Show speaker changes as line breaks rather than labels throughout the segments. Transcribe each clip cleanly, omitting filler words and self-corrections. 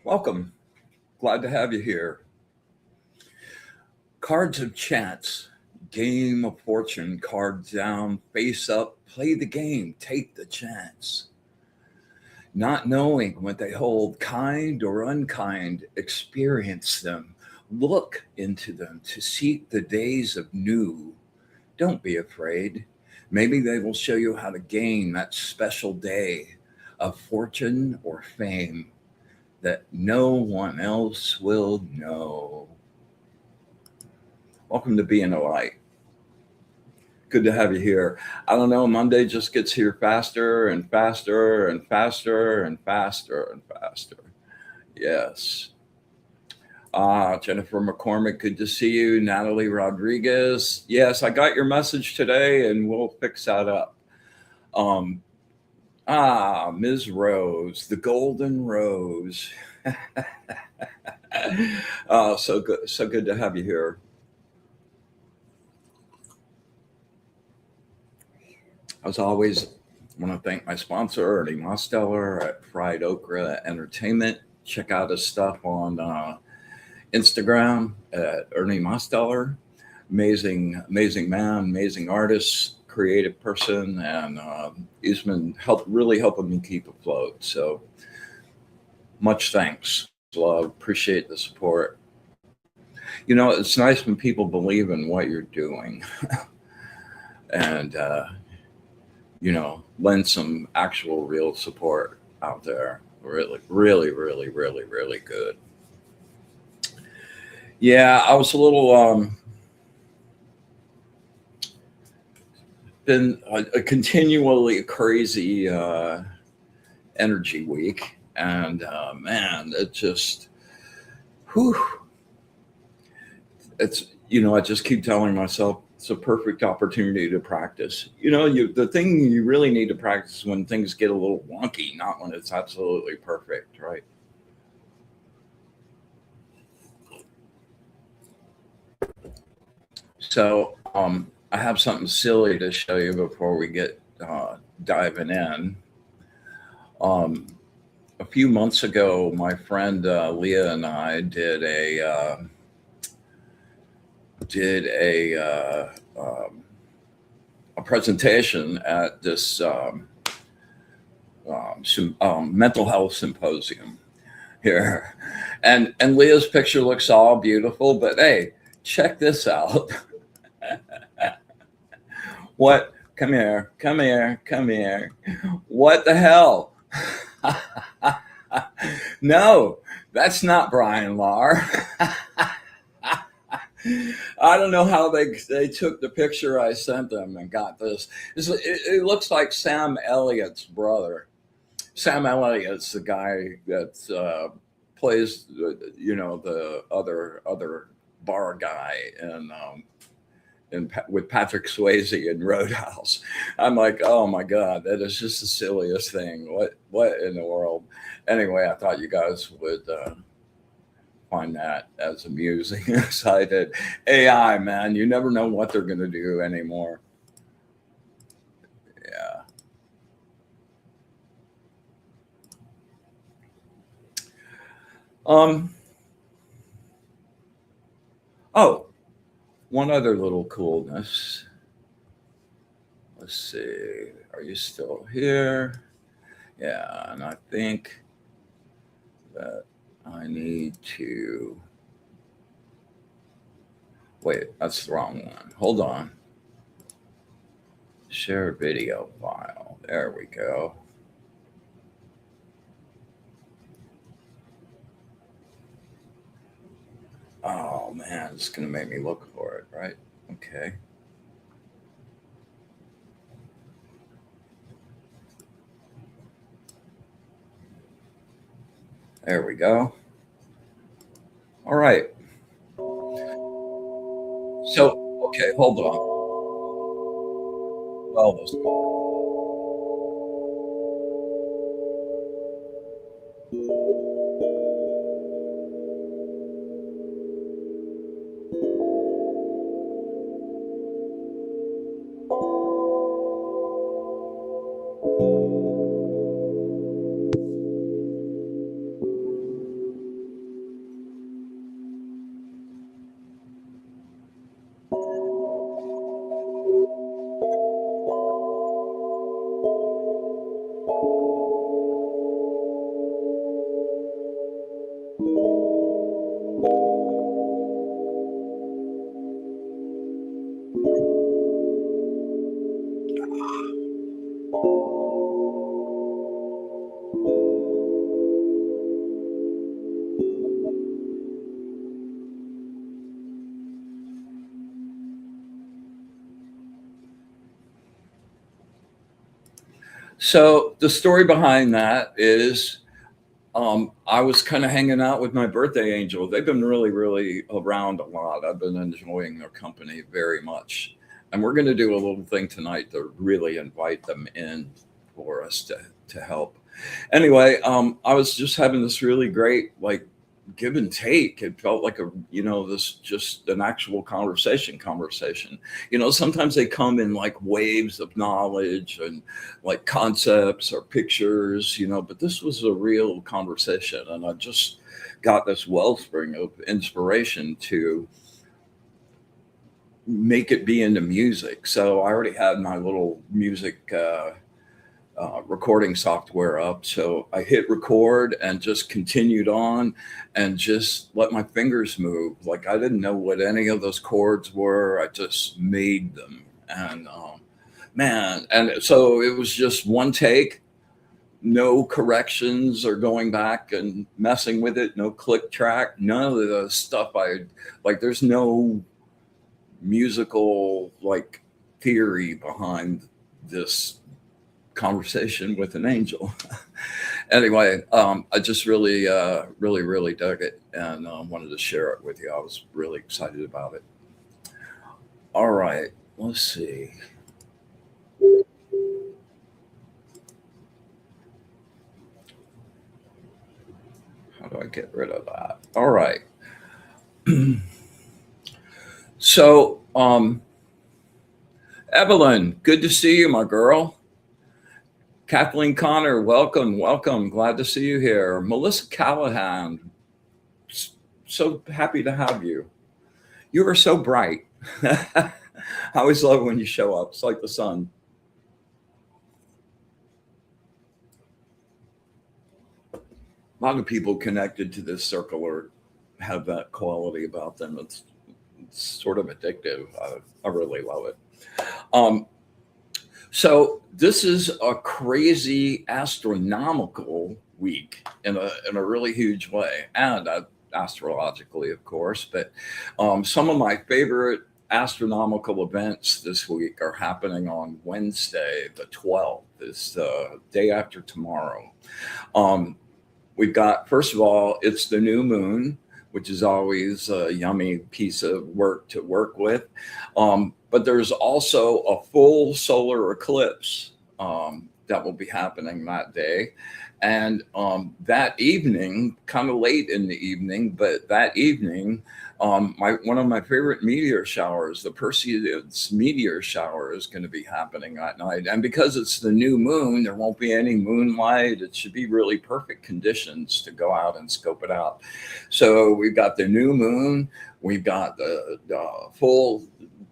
Welcome. Glad to have you here. Cards of chance, game of fortune, cards down, face up, play the game, take the chance. Not knowing what they hold, kind or unkind, experience them, look into them to seek the days of new. Don't be afraid. Maybe they will show you how to gain that special day of fortune or fame that no one else will know. Welcome to Being a Light. Good to have you here. I don't know, Monday just gets here faster and faster and faster and faster and faster. Yes. Jennifer McCormick, good to see you. Natalie Rodriguez. Yes, I got your message today and we'll fix that up. Ms. Rose, the Golden Rose. So good to have you here. As always, I want to thank my sponsor, Ernie Mosteller at Fried Okra Entertainment. Check out his stuff on Instagram at Ernie Mosteller. Amazing man, amazing artist, creative person, and he's been really helping me keep afloat. So much thanks. Love, appreciate the support. You know, it's nice when people believe in what you're doing and, lend some actual real support out there. Really, really, really, really, really good. Yeah, I was a little, been a continually crazy energy week. And man, it just, whew, it's, I just keep telling myself it's a perfect opportunity to practice. The thing you really need to practice is when things get a little wonky, not when it's absolutely perfect, right? So I have something silly to show you before we get diving in. A few months ago, my friend Leah and I did a presentation at this mental health symposium here, and Leah's picture looks all beautiful, but hey, check this out. What? Come here. What the hell? No, that's not Brian Lahr. I don't know how they took the picture I sent them and got this. It looks like Sam Elliott's brother. Sam Elliott's the guy that plays, the other bar guy with Patrick Swayze in Roadhouse. I'm like, oh my God, that is just the silliest thing. What in the world? Anyway, I thought you guys would find that as amusing as I did. AI, man, you never know what they're going to do anymore. Yeah. Oh, one other little coolness. Let's see. Are you still here? Yeah, and I think that I need to. Wait, that's the wrong one. Hold on. Share video file. There we go. Oh man, it's going to make me look for it, right? Okay. There we go. All right. So, okay, hold on. Well, so the story behind that is I was kind of hanging out with my birthday angel. They've been really, really around a lot. I've been enjoying their company very much. And we're going to do a little thing tonight to really invite them in for us to help. Anyway, I was just having this really great, like, give and take. It felt like this just an actual conversation. Sometimes they come in like waves of knowledge and like concepts or pictures, but this was a real conversation. And I just got this wellspring of inspiration to make it be into music. So I already had my little music recording software up. So I hit record and just continued on and just let my fingers move. Like I didn't know what any of those chords were. I just made them. And man, and so it was just one take, no corrections or going back and messing with it, no click track, none of the stuff there's no musical like theory behind this conversation with an angel. Anyway, I just really, really dug it and wanted to share it with you. I was really excited about it. All right, let's see. How do I get rid of that? All right. So, Evelyn, good to see you, my girl. Kathleen Connor, welcome. Glad to see you here. Melissa Callahan, so happy to have you. You are so bright. I always love when you show up. It's like the sun. A lot of people connected to this circle have that quality about them. It's sort of addictive. I really love it. So this is a crazy astronomical week in a really huge way, and astrologically, of course. But some of my favorite astronomical events this week are happening on Wednesday, the 12th. It's the day after tomorrow. We've got, first of all, it's the new moon, which is always a yummy piece of work to work with. But there's also a full solar eclipse that will be happening that day. And that evening, kind of late in the evening, but that evening, one of my favorite meteor showers, the Perseus meteor shower, is going to be happening that night. And because it's the new moon, there won't be any moonlight. It should be really perfect conditions to go out and scope it out. So we've got the new moon, we've got the full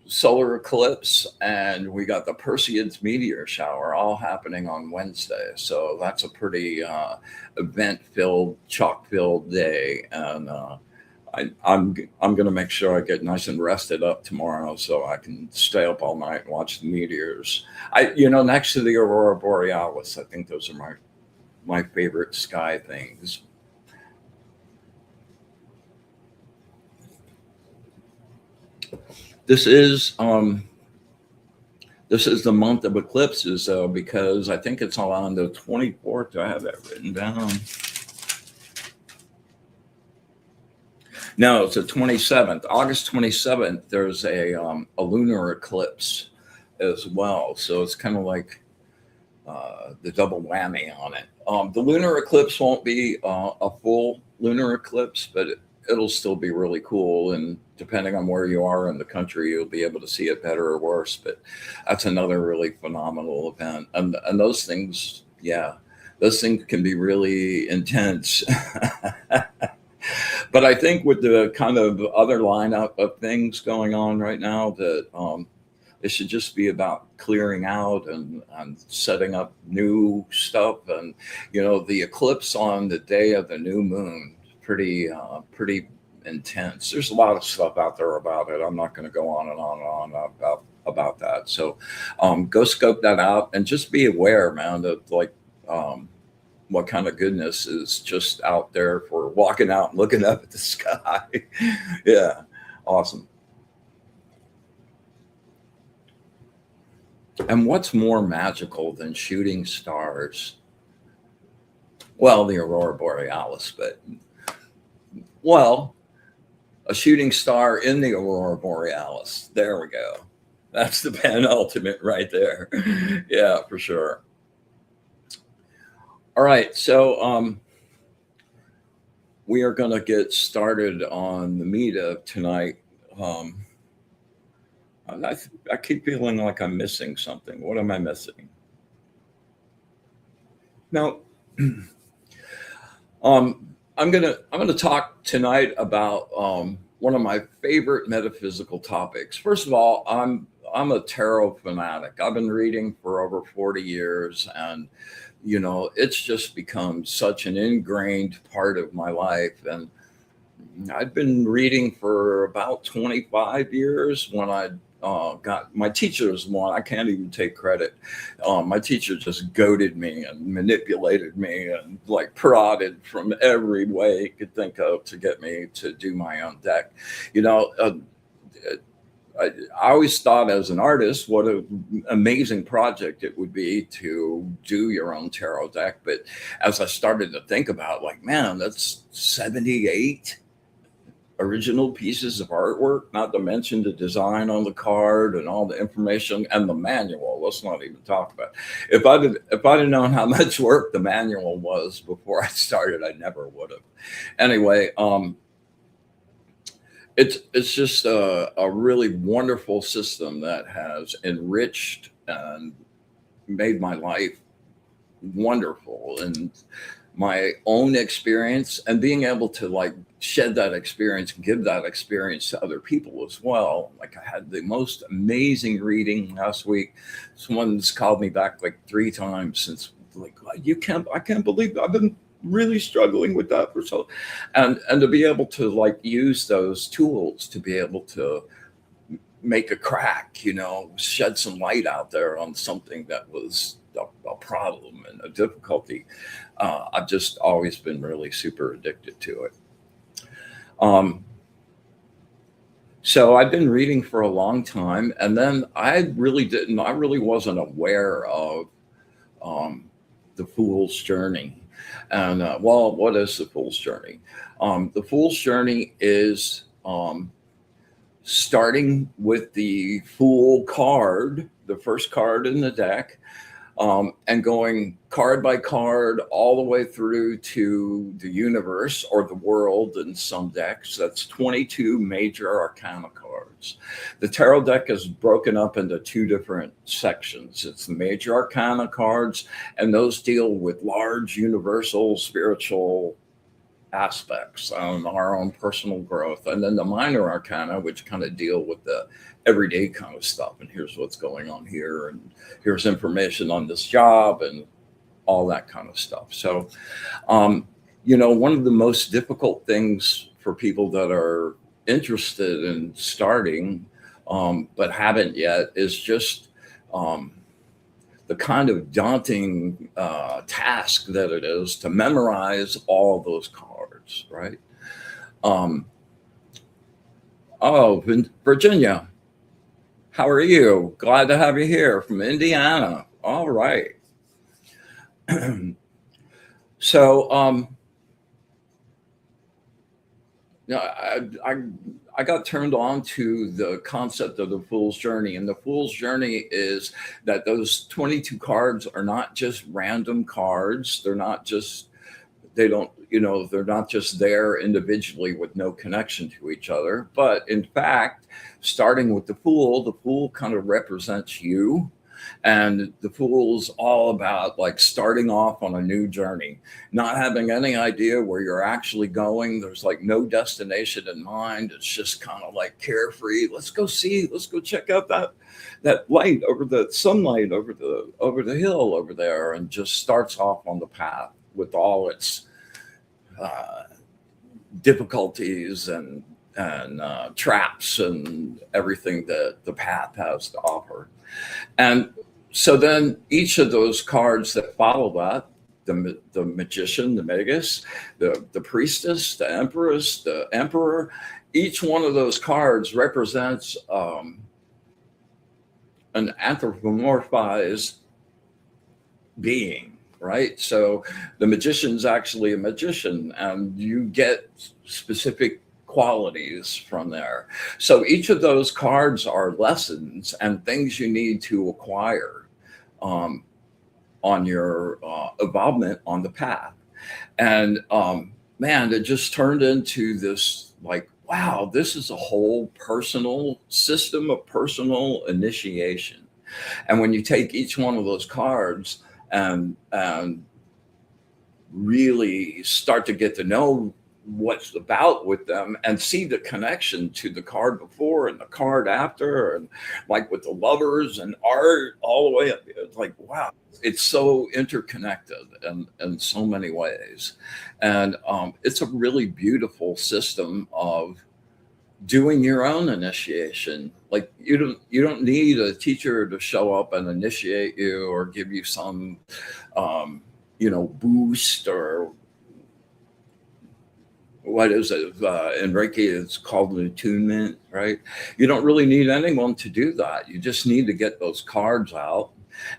solar eclipse, and we got the Perseus meteor shower all happening on Wednesday. So that's a pretty event-filled, chalk-filled day, and I'm going to make sure I get nice and rested up tomorrow so I can stay up all night and watch the meteors. Next to the aurora borealis, I think those are my favorite sky things. This is the month of eclipses, though, because I think it's on the 24th. Do I have that written down? No, it's the 27th, August 27th. There's a lunar eclipse as well, so it's kind of like the double whammy on it. The lunar eclipse won't be a full lunar eclipse, but it'll still be really cool. And depending on where you are in the country, you'll be able to see it better or worse. But that's another really phenomenal event. And those things, yeah, those things can be really intense. But I think with the kind of other lineup of things going on right now, that it should just be about clearing out and setting up new stuff. And the eclipse on the day of the new moon, pretty intense. There's a lot of stuff out there about it. I'm not going to go on and on and on about that. So go scope that out and just be aware, man, of like what kind of goodness is just out there for walking out and looking up at the sky. Yeah, awesome. And what's more magical than shooting stars? Well, the aurora borealis, but a shooting star in the aurora borealis. There we go. That's the penultimate right there. Yeah, for sure. All right, so we are going to get started on the meat of tonight. I keep feeling like I'm missing something. What am I missing? Now, I'm gonna talk tonight about one of my favorite metaphysical topics. First of all, I'm a tarot fanatic. I've been reading for over 40 years, and it's just become such an ingrained part of my life. And I've been reading for about 25 years. When I got my teacher's one, I can't even take credit. My teacher just goaded me and manipulated me and like prodded from every way he could think of to get me to do my own deck. I always thought as an artist what an amazing project it would be to do your own tarot deck. But as I started to think about, like, man, that's 78 original pieces of artwork, not to mention the design on the card and all the information and the manual. Let's not even talk about it. If I'd have known how much work the manual was before I started, I never would have. Anyway, it's just a really wonderful system that has enriched and made my life wonderful, and my own experience, and being able to like shed that experience, give that experience to other people as well. Like, I had the most amazing reading last week. Someone's called me back like 3 times since, like, I can't believe I've been really struggling with that for so, and to be able to like use those tools to be able to make a crack, shed some light out there on something that was a problem and a difficulty. I've just always been really super addicted to it. So I've been reading for a long time, and then I really wasn't aware of the Fool's Journey. And what is the Fool's Journey? The Fool's Journey is starting with the Fool card, the first card in the deck, and going card by card all the way through to the universe or the world in some decks. That's 22 major arcana cards. The tarot deck is broken up into 2 different sections. It's the major arcana cards, and those deal with large universal spiritual aspects on our own personal growth. And then the minor arcana, which kind of deal with the everyday kind of stuff. And here's what's going on here, and here's information on this job, and all that kind of stuff. So, one of the most difficult things for people that are interested in starting, but haven't yet, is just the kind of daunting task that it is to memorize all those cards, right? Virginia, how are you? Glad to have you here from Indiana. All right. So No, I got turned on to the concept of the fool's journey, and the fool's journey is that those 22 cards are not just random cards. They're not just they don't they're not just there individually with no connection to each other, but in fact, starting with the fool kind of represents you, and the fool's all about like starting off on a new journey, not having any idea where you're actually going. There's like no destination in mind. It's just kind of like carefree. Let's go check out that light over the sunlight over the hill over there, and just starts off on the path with all its uh, difficulties and traps and everything that the path has to offer. And so then each of those cards that follow that, the magician, the magus, the priestess, the empress, the emperor, each one of those cards represents an anthropomorphized being, right? So the magician's actually a magician, and you get specific qualities from there. So each of those cards are lessons and things you need to acquire um, on your involvement on the path. And man, it just turned into this like, wow, this is a whole personal system of personal initiation. And when you take each one of those cards and really start to get to know what's about with them and see the connection to the card before and the card after, and like with the lovers and art all the way up, it's like, wow, it's so interconnected in so many ways. And it's a really beautiful system of doing your own initiation. Like you don't need a teacher to show up and initiate you or give you some boost, or what is it in Reiki, it's called an attunement, right? You don't really need anyone to do that. You just need to get those cards out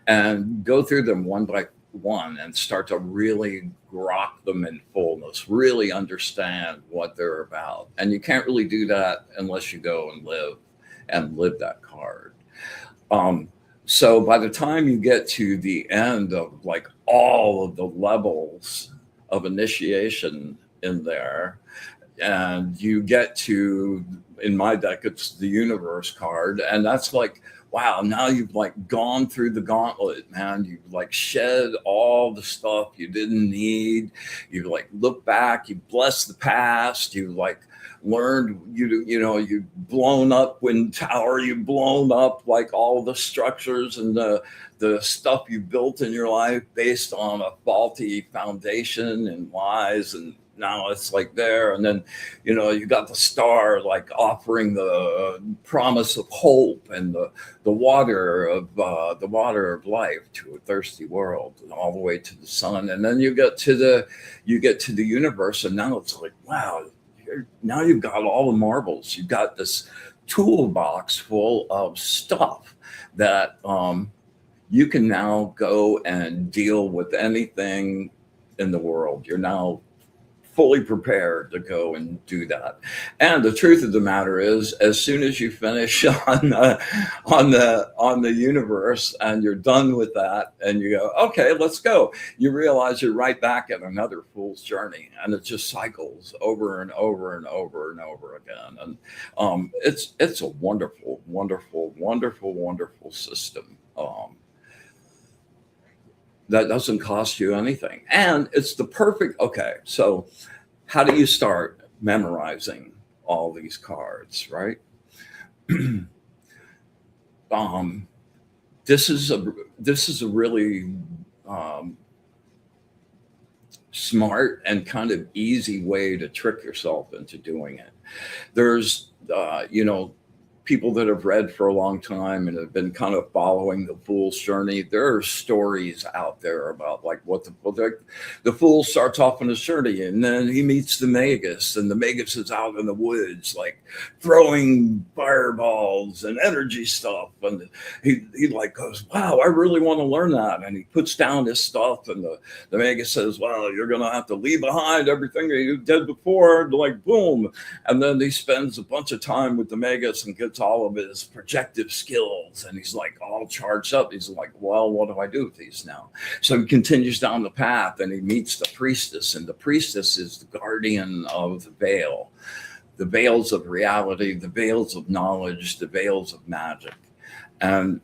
and go through them one by one and start to really grok them in fullness, really understand what they're about. And you can't really do that unless you go and live that card. Um, so by the time you get to the end of like all of the levels of initiation in there, and you get to, in my deck, it's the universe card, and that's like, wow, now you've like gone through the gauntlet, man. You've like shed all the stuff you didn't need. You like look back, you bless the past, you like learned, you've blown up wind tower, you've blown up like all the structures and the stuff you built in your life based on a faulty foundation and lies, and now it's like there. And then you got the star like offering the promise of hope, and the water of life to a thirsty world, and all the way to the sun. And then you get to the universe, and now it's like, wow, now you've got all the marbles. You've got this toolbox full of stuff that you can now go and deal with anything in the world. You're now fully prepared to go and do that. And the truth of the matter is, as soon as you finish on the universe and you're done with that, and you go, okay, let's go, you realize you're right back at another fool's journey, and it just cycles over and over and over and over again. And it's a wonderful, wonderful, wonderful, wonderful system. That doesn't cost you anything. And it's the perfect, okay, so how do you start memorizing all these cards, right? um, this is a really um, smart and kind of easy way to trick yourself into doing it. There's people that have read for a long time and have been kind of following the fool's journey, there are stories out there about like what the fool starts off on his journey, and then he meets the magus, and the magus is out in the woods like throwing fireballs and energy stuff, and he like goes, wow, I really want to learn that, and he puts down his stuff, and the magus says, well, you're gonna have to leave behind everything that you did before, like boom. And then he spends a bunch of time with the magus and gets all of his projective skills, and he's like all charged up. He's like, well, what do I do with these now? So he continues down the path, and he meets the priestess, and the priestess is the guardian of the veil, the veils of reality, the veils of knowledge, the veils of magic. And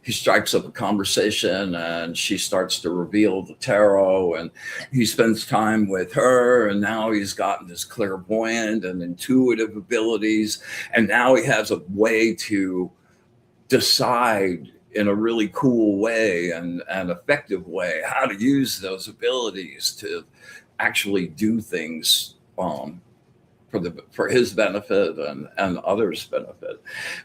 he strikes up a conversation, and she starts to reveal the tarot, and he spends time with her, and now he's gotten this clairvoyant and intuitive abilities, and now he has a way to decide in a really cool way and effective way how to use those abilities to actually do things for his benefit and others' benefit.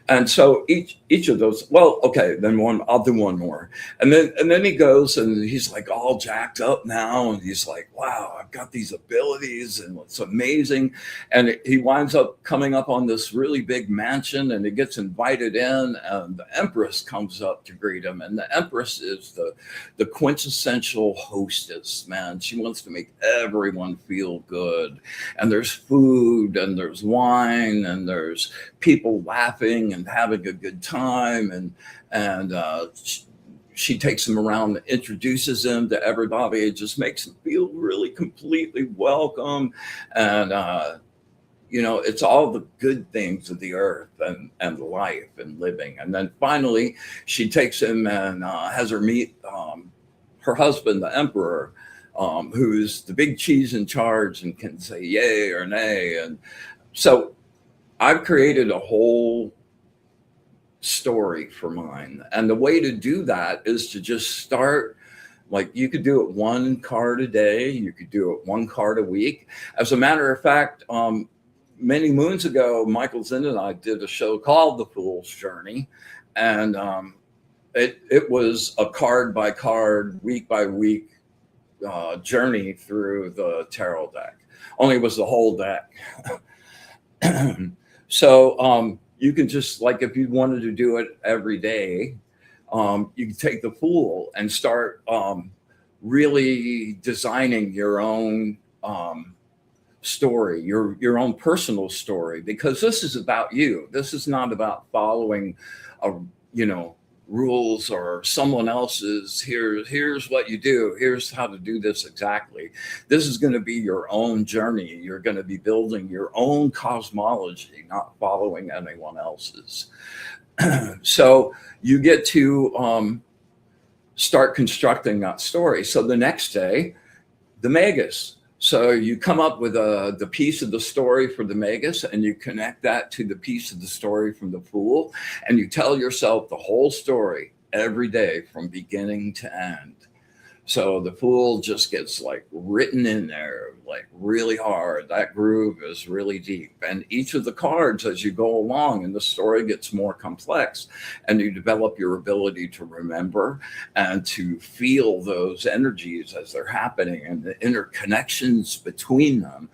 And so each of those, well, okay, then I'll do one more. And then he goes, and he's like all jacked up now, and he's like, wow, I've got these abilities and it's amazing. And he winds up coming up on this really big mansion, and he gets invited in, and the Empress comes up to greet him. And the Empress is the quintessential hostess, man. She wants to make everyone feel good. And there's food, and there's wine, and there's people laughing and having a good time, and she takes him around, introduces him to everybody. It just makes him feel really completely welcome, and it's all the good things of the earth and life and living. And then finally, she takes him and has her meet her husband, the emperor, who's the big cheese in charge and can say yay or nay. And so I've created a whole story for mine. And the way to do that is to just start, like you could do it one card a day, you could do it one card a week. As a matter of fact, many moons ago, Michael Zinn and I did a show called The Fool's Journey. And it was a card by card, week by week journey through the tarot deck. Only it was the whole deck. So you can just, like, if you wanted to do it every day, you can take the Fool and start really designing your own story, your own personal story, because this is about you. This is not about following rules or someone else's here's what you do, here's how to do this exactly. This is going to be your own journey. You're going to be building your own cosmology, not following anyone else's. So you get to start constructing that story. So the next day, the magus. So you come up with the piece of the story for the magus, and you connect that to the piece of the story from the Fool, and you tell yourself the whole story every day from beginning to end. So the Fool just gets like written in there, like really hard. That groove is really deep. And each of the cards, as you go along and the story gets more complex, and you develop your ability to remember and to feel those energies as they're happening and the interconnections between them.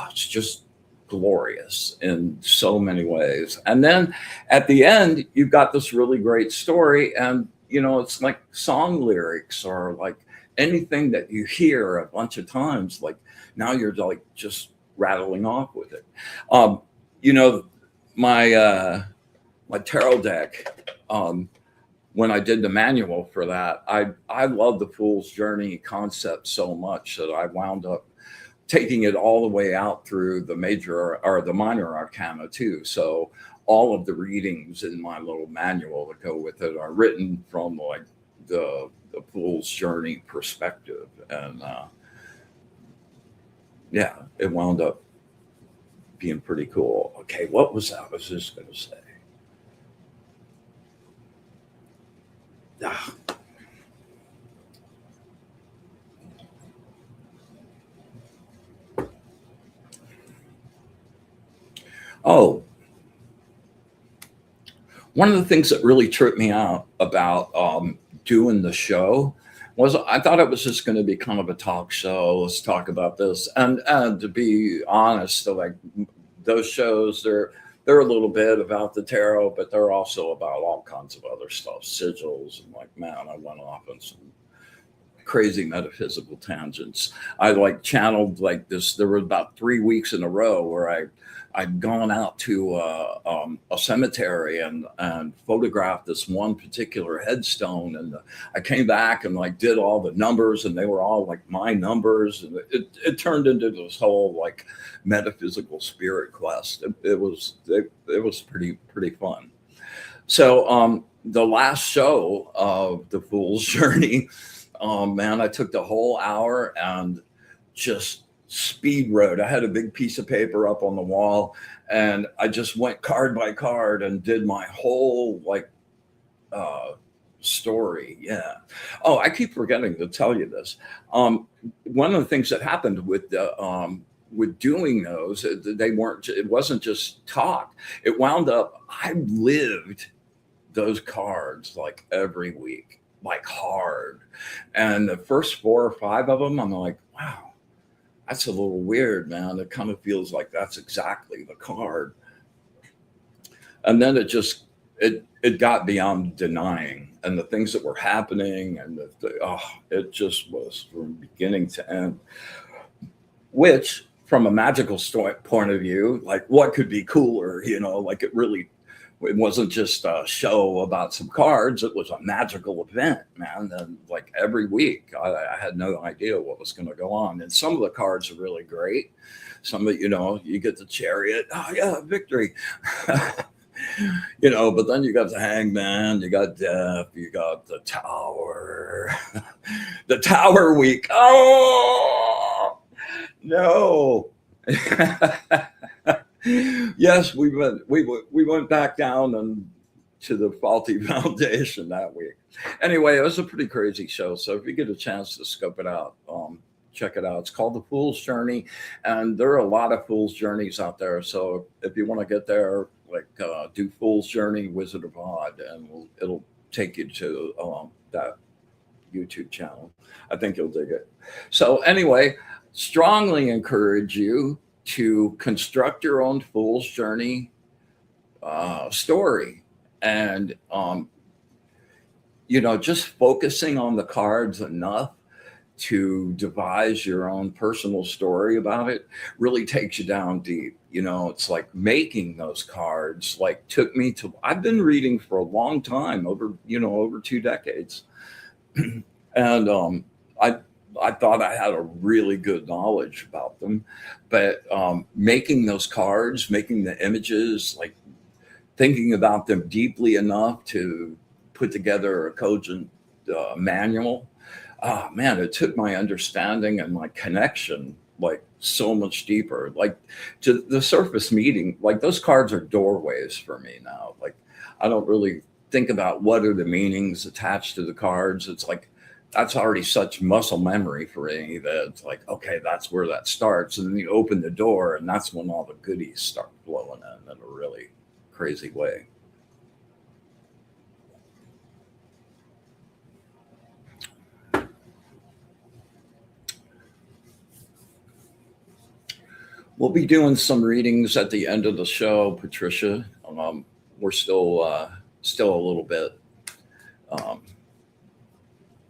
It's just glorious in so many ways. And then at the end, you've got this really great story, and it's like song lyrics or like anything that you hear a bunch of times, like now you're like just rattling off with it. My tarot deck, when I did the manual for that, I love the Fool's Journey concept so much that I wound up taking it all the way out through the major or the minor arcana too. So all of the readings in my little manual that go with it are written from like the Fool's Journey perspective. And it wound up being pretty cool. Okay, what was that? I was just going to say. Oh, One of the things that really tripped me out about doing the show was I thought it was just going to be kind of a talk show. Let's talk about this, and to be honest, like those shows, they're a little bit about the tarot, but they're also about all kinds of other stuff, sigils, and like, man, I went off on some crazy metaphysical tangents. I like channeled like this. There were about 3 weeks in a row where I'd gone out to a cemetery and photographed this one particular headstone, and I came back and like did all the numbers, and they were all like my numbers, and it turned into this whole like metaphysical spirit quest. It was pretty fun. So the last show of the Fool's Journey, man, I took the whole hour and just speed wrote. I had a big piece of paper up on the wall, and I just went card by card and did my whole like story. Yeah. Oh, I keep forgetting to tell you this. One of the things that happened with doing those, it wasn't just talk. It wound up, I lived those cards like every week, like hard. And the first 4 or 5 of them, I'm like, wow, that's a little weird, man. It kind of feels like that's exactly the card. And then it got beyond denying, and the things that were happening, and it just was from beginning to end, which from a magical point of view, like what could be cooler, like it wasn't just a show about some cards. It was a magical event, man. And like every week, I had no idea what was going to go on. And some of the cards are really great. Some of you get the Chariot. Oh yeah, victory. But then you got the Hangman, you got Death, you got the Tower, the Tower week. Oh no. Yes, we went back down and to the faulty foundation that week. Anyway, it was a pretty crazy show. So if you get a chance to scope it out, check it out. It's called The Fool's Journey, and there are a lot of Fool's Journeys out there. So if you want to get there, like do Fool's Journey, Wizard of Odd, and it'll take you to that YouTube channel. I think you'll dig it. So anyway, strongly encourage you to construct your own Fool's Journey story, and just focusing on the cards enough to devise your own personal story about it really takes you down deep. It's like making those cards like took me to, I've been reading for a long time, over 2 decades. And I thought I had a really good knowledge about them, but making those cards, making the images, like thinking about them deeply enough to put together a cogent manual, man, it took my understanding and my connection like so much deeper, like to the surface meeting. Like those cards are doorways for me now. Like I don't really think about what are the meanings attached to the cards. It's like that's already such muscle memory for me that it's like, okay, that's where that starts. And then you open the door, and that's when all the goodies start flowing in a really crazy way. We'll be doing some readings at the end of the show, Patricia. We're still a little bit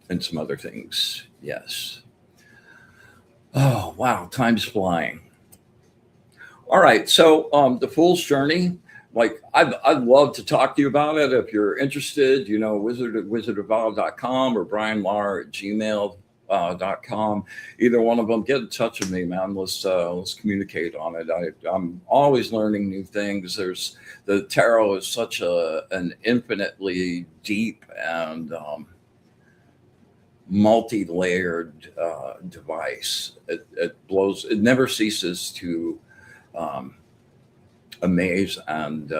and some other things. Yes. Oh, wow. Time's flying. All right. So the Fool's Journey, like I'd love to talk to you about it. If you're interested, wizardofval.com or brianlar@gmail.com. Either one of them, get in touch with me, man. Let's communicate on it. I'm always learning new things. The tarot is such an infinitely deep and multi-layered device. It never ceases to amaze and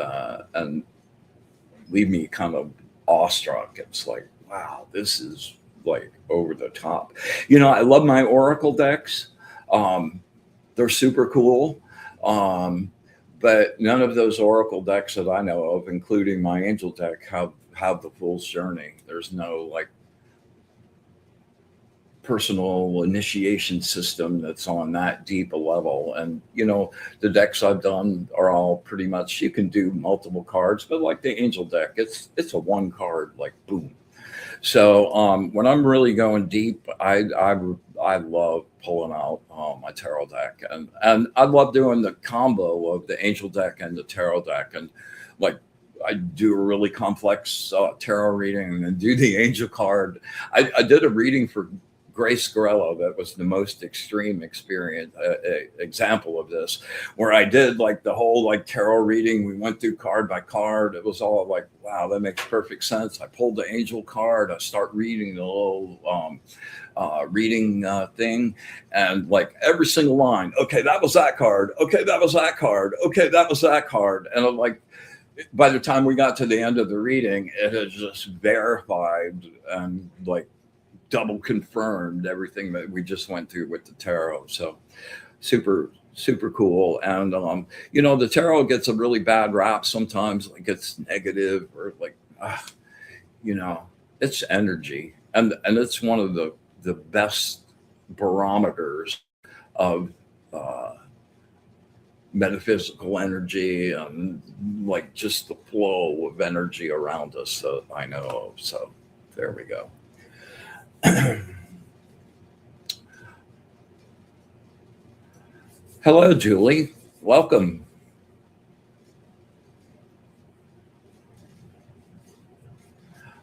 leave me kind of awestruck. It's like, wow, this is like over the top. I love my Oracle decks. They're super cool. But none of those oracle decks that I know of, including my angel deck, have the fool's journey. There's no like personal initiation system that's on that deep a level. And the decks I've done are all pretty much, you can do multiple cards, but like the angel deck, it's a one card, like boom. So when I'm really going deep, I love pulling out my tarot deck, and I love doing the combo of the angel deck and the tarot deck, and like I do a really complex tarot reading and then do the angel card. I did a reading for Grace Gorello that was the most extreme experience example of this, where I did like the whole like tarot reading. We went through card by card. It was all like, wow, that makes perfect sense. I pulled the angel card. I start reading the little reading thing, and like every single line. Okay, that was that card. Okay, that was that card. Okay, that was that card. And I'm like, by the time we got to the end of the reading, it had just verified and like double confirmed everything that we just went through with the tarot. So super cool. And the tarot gets a really bad rap sometimes, like it's negative or like it's energy, and it's one of the best barometers of metaphysical energy and like just the flow of energy around us that I know of. So there we go. Hello, Julie. Welcome.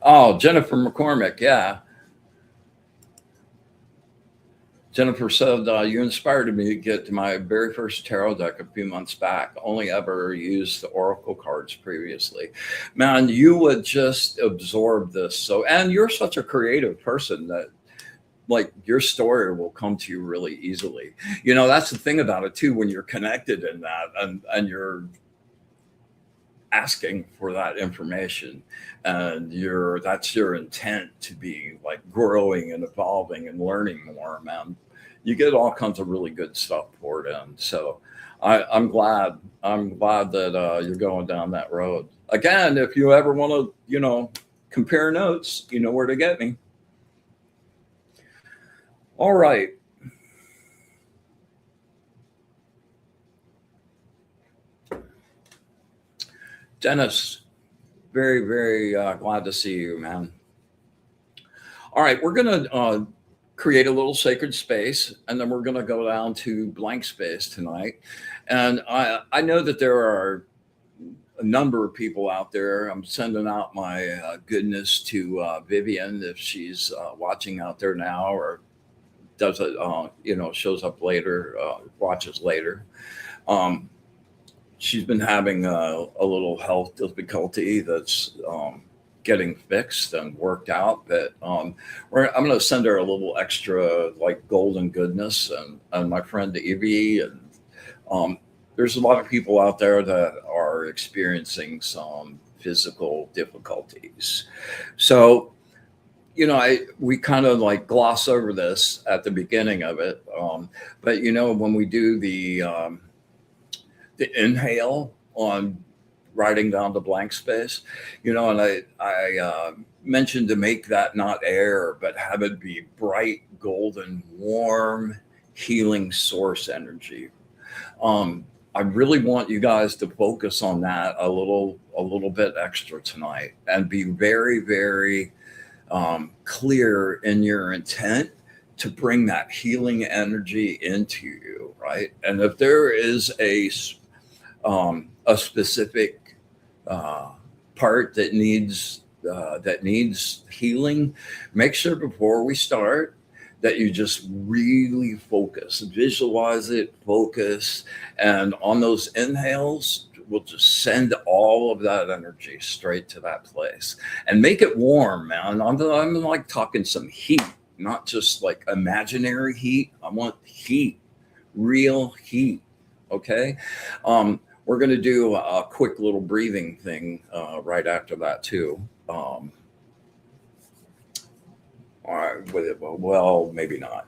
Oh, Jennifer McCormick. Yeah. Jennifer said, you inspired me to get my very first tarot deck a few months back. Only ever used the oracle cards previously. Man, you would just absorb this. So, and you're such a creative person that like your story will come to you really easily. That's the thing about it too, when you're connected in that and you're asking for that information, and that's your intent to be like growing and evolving and learning more, man, you get all kinds of really good stuff poured in. So I'm glad that you're going down that road. Again, if you ever want to compare notes, you know where to get me. All right. Dennis, very, very glad to see you, man. All right, we're going to create a little sacred space, and then we're going to go down to blank space tonight. And I know that there are a number of people out there. I'm sending out my goodness to Vivian if she's watching out there now, or does it, shows up later, watches later. She's been having a little health difficulty that's getting fixed and worked out. But I'm going to send her a little extra like golden goodness, and my friend Evie. And there's a lot of people out there that are experiencing some physical difficulties. So, we kind of like gloss over this at the beginning of it. But, when we do the inhale on writing down the blank space, and I mentioned to make that not air, but have it be bright, golden, warm, healing source energy. I really want you guys to focus on that a little bit extra tonight, and be very, very clear in your intent to bring that healing energy into you, right? And if there is a specific part that needs healing, make sure before we start that you just really focus, visualize it, focus, and on those inhales, we'll just send all of that energy straight to that place and make it warm, man. I'm like talking some heat, not just like imaginary heat. I want heat, real heat. Okay. We're going to do a quick little breathing thing right after that too. All right, with it, well, maybe not.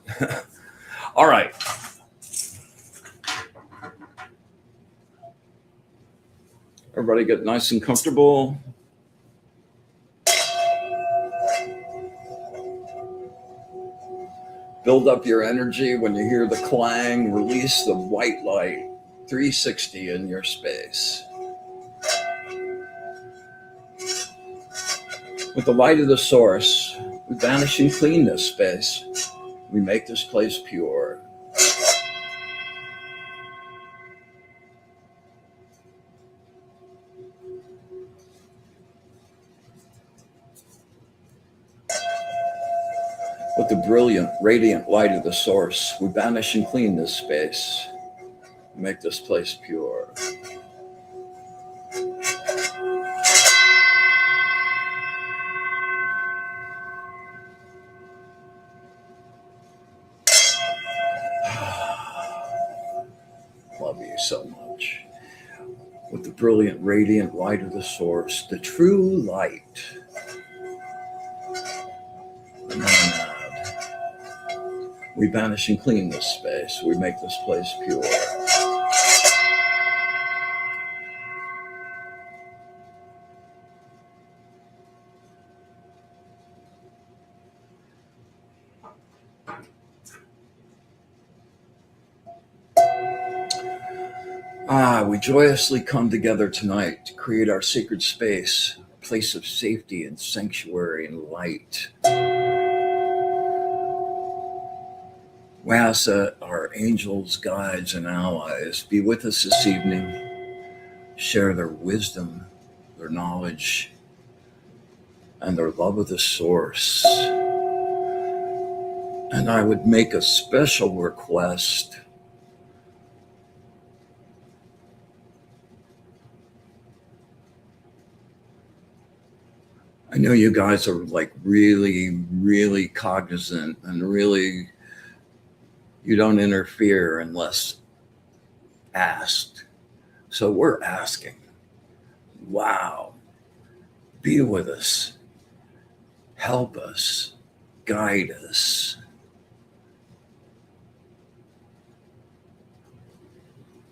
All right. Everybody get nice and comfortable. Build up your energy. When you hear the clang, release the white light 360 in your space. With the light of the source, we banish and clean this space. We make this place pure. With the brilliant, radiant light of the source, we banish and clean this space. We make this place pure. Love you so much. With the brilliant, radiant light of the source, the true light. The monad. We banish and clean this space. We make this place pure. We joyously come together tonight to create our sacred space, a place of safety and sanctuary and light. We ask that our angels, guides, and allies be with us this evening, share their wisdom, their knowledge, and their love of the source. And I would make a special request. I know you guys are like really, really cognizant and really, you don't interfere unless asked. So we're asking, wow, be with us, help us, guide us.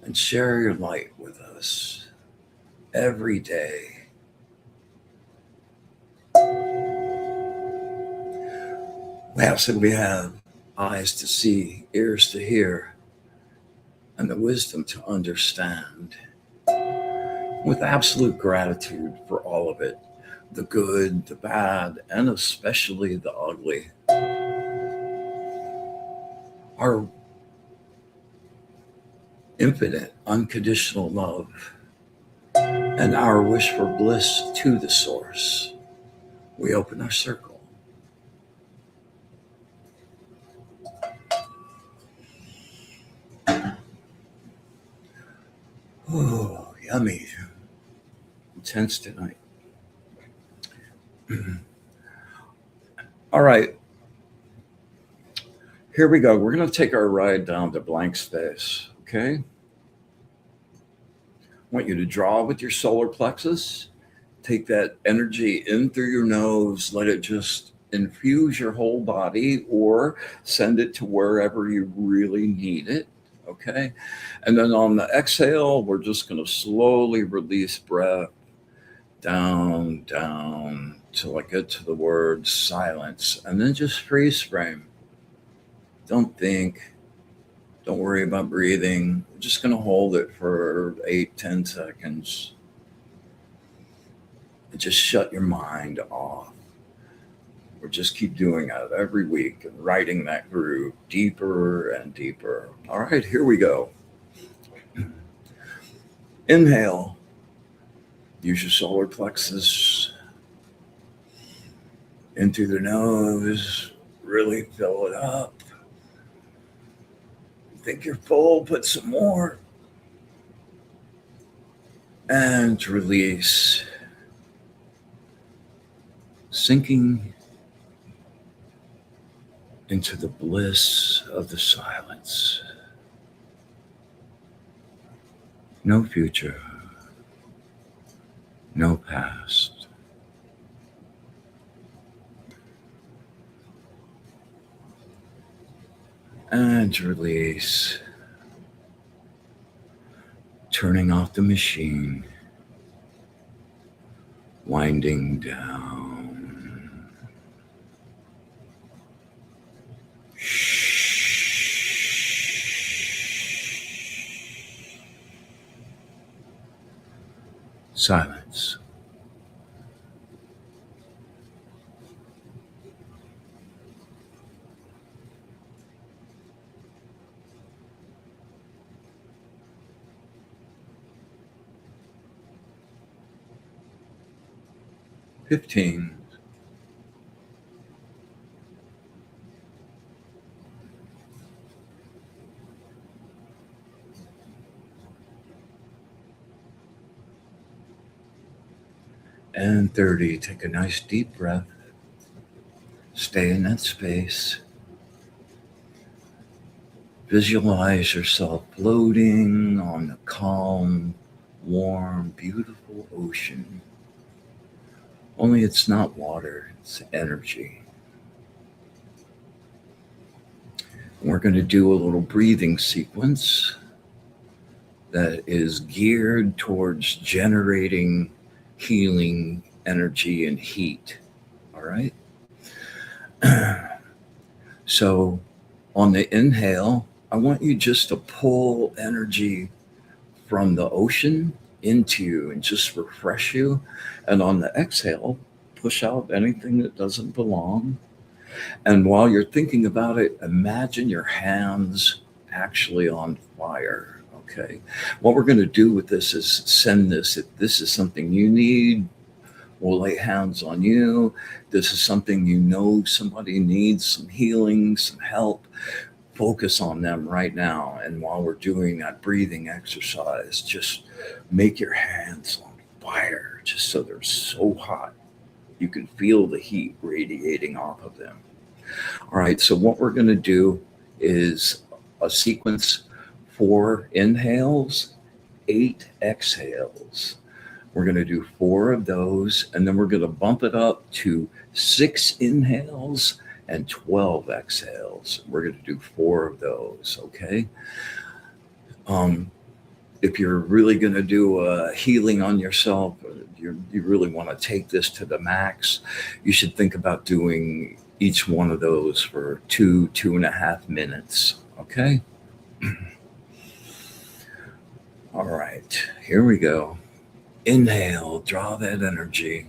And share your light with us every day. We ask that we have eyes to see, ears to hear, and the wisdom to understand. With absolute gratitude for all of it, the good, the bad, and especially the ugly. Our infinite, unconditional love, and our wish for bliss to the source. We open our circle. Oh, yummy. Intense tonight. All right. Here we go. We're going to take our ride down to blank space. Okay. I want you to draw with your solar plexus. Take that energy in through your nose. Let it just infuse your whole body or send it to wherever you really need it. Okay. And then on the exhale, we're just going to slowly release breath down, down till I get to the word silence. And then just freeze frame. Don't think. Don't worry about breathing. We're just going to hold it for 8-10 seconds. And just shut your mind off. Or just keep doing that every week and writing that groove deeper and deeper. All right, here we go. Inhale. Use your solar plexus. In through the nose. Really fill it up. Think you're full, put some more. And release. Sinking into the bliss of the silence. No future, no past. And release. Turning off the machine. winding down. Silence. $15. And 30. Take a nice deep breath. Stay in that space. Visualize yourself floating on the calm, warm, beautiful ocean. Only it's not water, it's energy. We're going to do a little breathing sequence that is geared towards generating healing energy and heat. All right? So on the inhale, I want you just to pull energy from the ocean into you and just refresh you. And on the exhale, push out anything that doesn't belong. And while you're thinking about it, imagine your hands actually on fire. Okay. What we're going to do with this is send this. If this is something you need, we'll lay hands on you. This is something you know somebody needs, some healing, some help. Focus on them right now. And while we're doing that breathing exercise, just make your hands on fire, just so they're so hot. You can feel the heat radiating off of them. All right, so what we're going to do is a sequence 4 inhales, 8 exhales. We're going to do 4 of those, and then we're going to bump it up to 6 inhales and 12 exhales. We're going to do 4 of those, okay? If you're really going to do a healing on yourself, you really want to take this to the max, you should think about doing each one of those for 2.5 minutes, okay? All right, here we go. Inhale, draw that energy.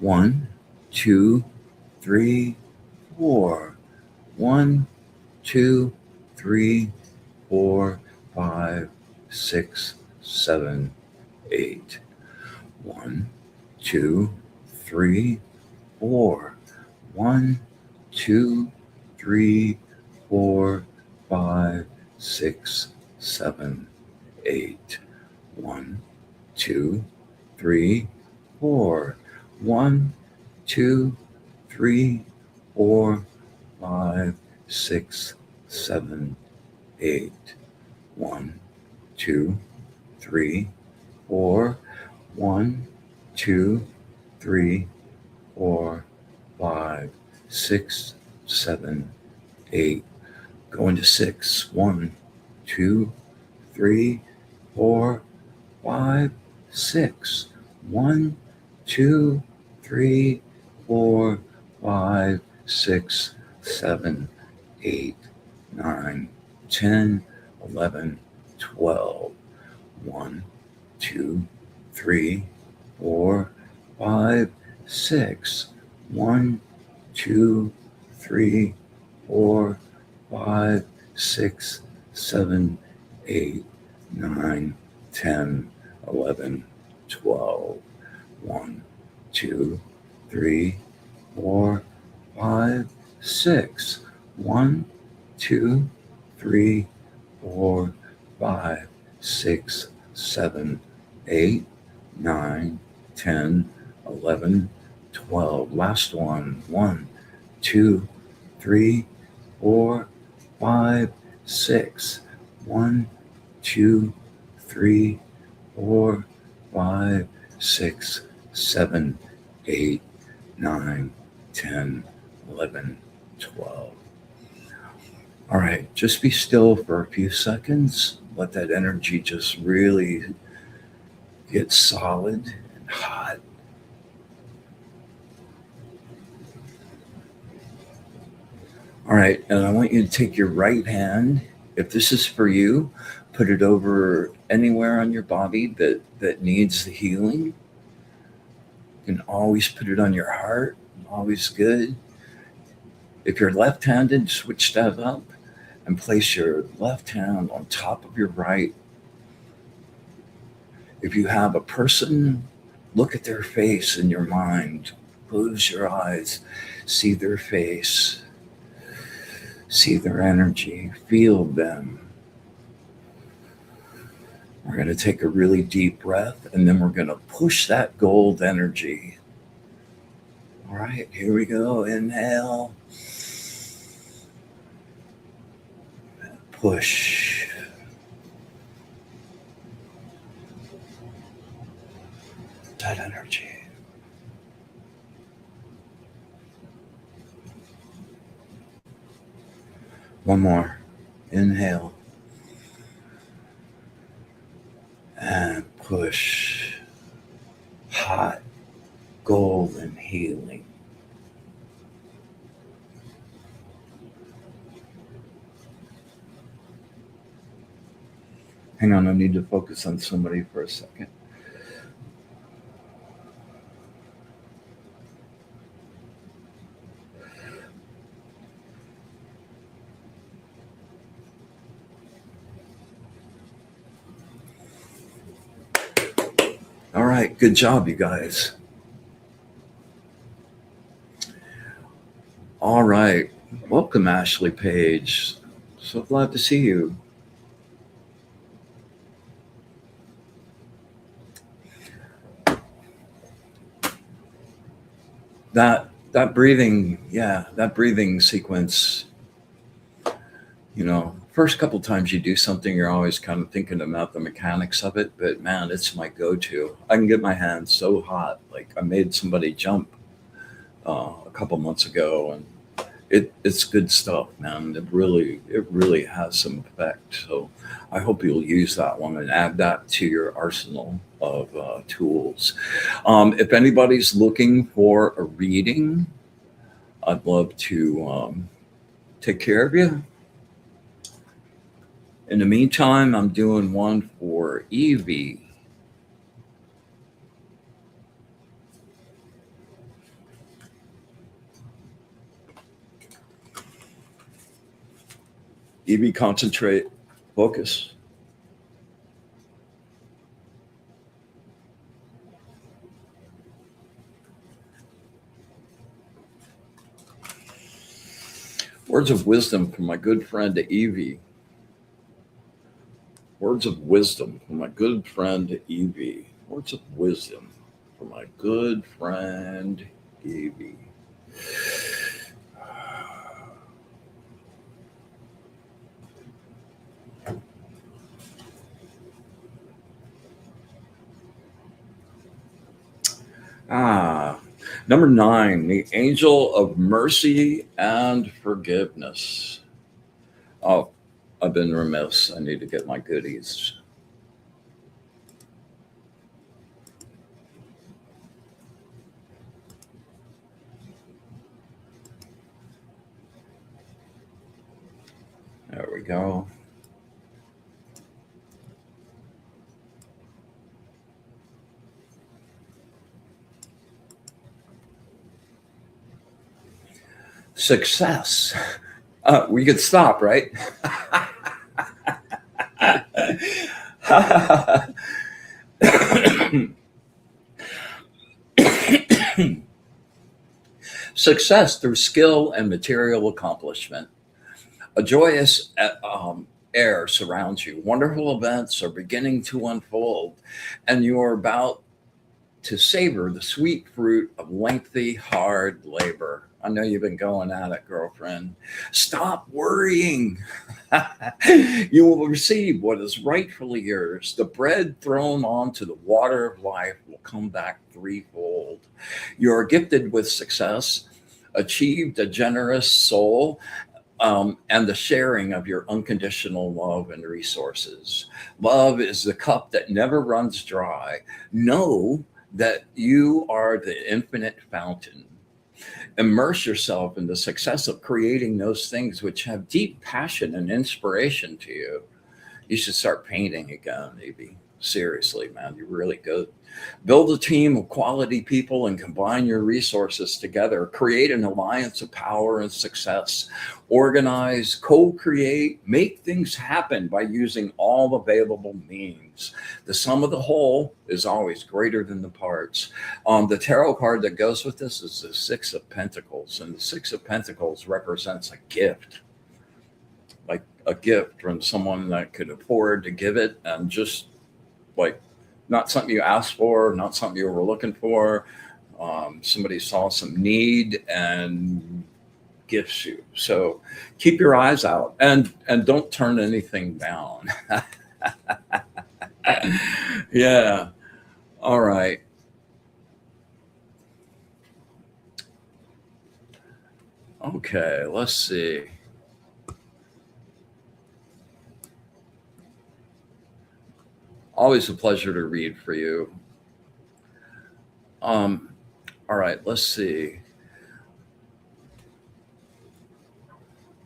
1, 2, 3, 4. 1, 2, 3, 4, 5, 6, 7, 8. 1, 2, 3, 4. 1, 2, 3, 4, 5, 6, 7, 8. 1, 2, 3, 4. 1, 2, 3, 4, 5, 6, 7, 8. 1, 2, 3, 4. 1, 2, 3, 4, 5, 6, 7, 8. Going to 6. 1, 2, 3, 4, 5, 6. 1, 2, 3, 4, 5, 6, 7, 8, 9, 10, 11, 12. 1, 2, 3, 4, 5, 6. 1, 2, 3, 4, 5, 6, 7, 8, 9, 10, 11, 12. 1, 2, 3, 4, 5, 6. 1, 2, 3, 4, 5, 6, 7, 8, 9, 10, 11, 12. Last one. 1, 2, 3, 4, 5, 6. 1, 2, 3, 4, 5, 6, 7, 8, 9, 10, 11, 12. All right, just be still for a few seconds. Let that energy just really get solid and hot All right, and I want you to take your right hand. If this is for you, put it over anywhere on your body that needs the healing. You can always put it on your heart. Always good. If you're left-handed, switch that up and place your left hand on top of your right. If you have a person, look at their face in your mind. Close your eyes, see their face, see their energy, feel them. We're going to take a really deep breath, and then we're going to push that gold energy. All right, here we go. Inhale. Push. That energy. One more. Inhale. And push. Hot, golden healing. Hang on, I need to focus on somebody for a second. All right, good job, you guys. All right, welcome, Ashley Page. So glad to see you. That breathing, yeah, that breathing sequence. First couple times you do something, you're always kind of thinking about the mechanics of it, but man, it's my go-to. I can get my hands so hot. Like I made somebody jump a couple months ago, and it's good stuff, man. It really has some effect. So I hope you'll use that one and add that to your arsenal of tools. If anybody's looking for a reading, I'd love to take care of you. In the meantime, I'm doing one for Evie. Evie, concentrate, focus. Words of wisdom from my good friend Evie. Words of wisdom from my good friend Evie. Words of wisdom from my good friend Evie. Number 9, the angel of mercy and forgiveness. Oh, I've been remiss. I need to get my goodies. There we go. Success. We could stop, right? Success through skill and material accomplishment. A joyous air surrounds you. Wonderful events are beginning to unfold, and you are about to savor the sweet fruit of lengthy, hard labor. I know you've been going at it, girlfriend. Stop worrying. You will receive what is rightfully yours. The bread thrown onto the water of life will come back threefold. You are gifted with success, achieved a generous soul, and the sharing of your unconditional love and resources. Love is the cup that never runs dry. Know that you are the infinite fountain. immerse yourself in the success of creating those things which have deep passion and inspiration to you. You should start painting again, maybe. Seriously, man, you're really good. Build a team of quality people and combine your resources together. Create an alliance of power and success. Organize, co create, make things happen by using all available means. The sum of the whole is always greater than the parts. The tarot card that goes with this is the Six of Pentacles, and the Six of Pentacles represents a gift, like a gift from someone that could afford to give it, and just like not something you asked for, not something you were looking for. Somebody saw some need and gifts you. So keep your eyes out and don't turn anything down. Yeah. All right. Okay. Let's see. Always a pleasure to read for you. Um, all right. Let's see.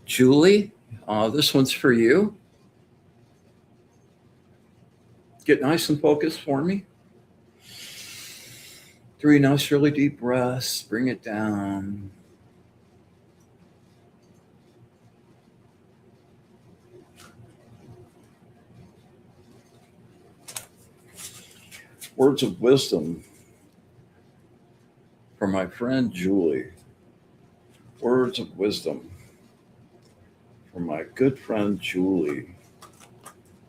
Julie, this one's for you. Get nice and focused for me. 3 nice, really deep breaths. Bring it down. Words of wisdom for my friend Julie. Words of wisdom for my good friend Julie.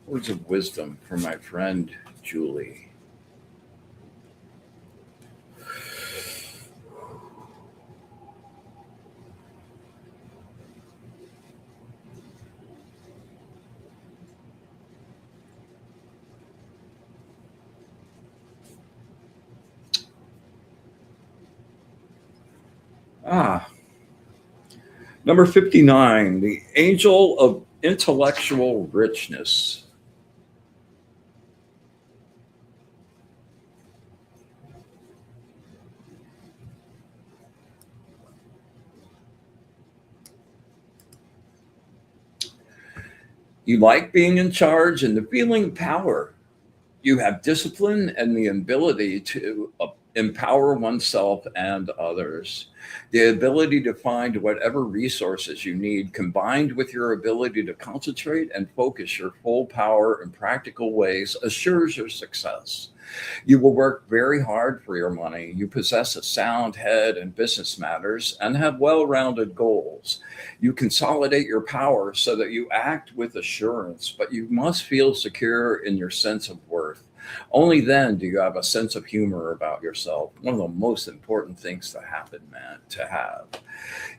Words of wisdom for my friend Julie. Ah, number 59, the angel of intellectual richness. You like being in charge and the feeling of power. You have discipline and the ability to empower oneself and others. The ability to find whatever resources you need, combined with your ability to concentrate and focus your full power in practical ways, assures your success. You will work very hard for your money. You possess a sound head in business matters and have well rounded goals. You consolidate your power so that you act with assurance, but you must feel secure in your sense of worth. Only then do you have a sense of humor about yourself. One of the most important things to happen, man, to have.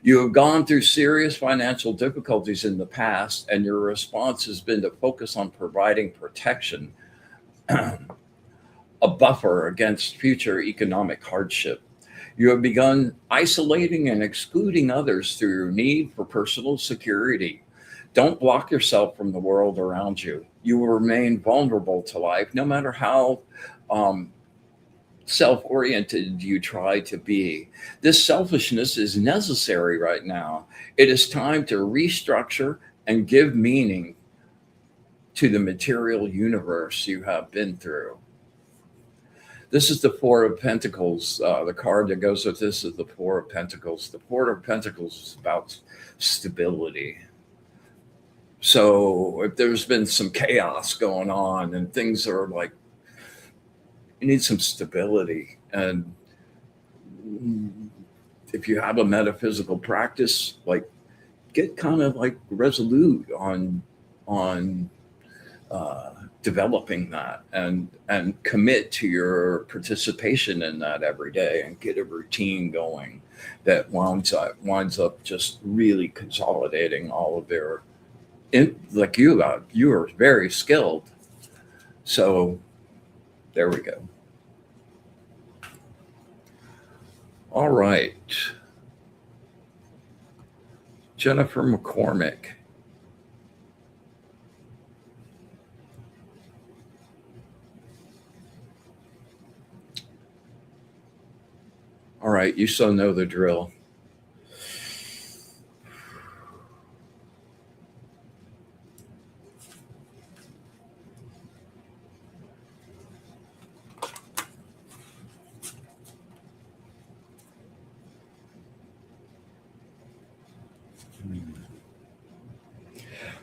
You have gone through serious financial difficulties in the past, and your response has been to focus on providing protection, a buffer against future economic hardship. You have begun isolating and excluding others through your need for personal security. Don't block yourself from the world around you. You will remain vulnerable to life no matter how um, self oriented you try to be. This selfishness is necessary right now. It is time to restructure and give meaning to the material universe you have been through. This is the Four of Pentacles. The card that goes with this is the Four of Pentacles. The Four of Pentacles is about stability. So if there's been some chaos going on and things are like, you need some stability. And if you have a metaphysical practice, like get kind of like resolute on developing that and commit to your participation in that every day and get a routine going that winds up just really consolidating all of their like you are very skilled. So there we go. All right, Jennifer McCormick. All right, you so know the drill.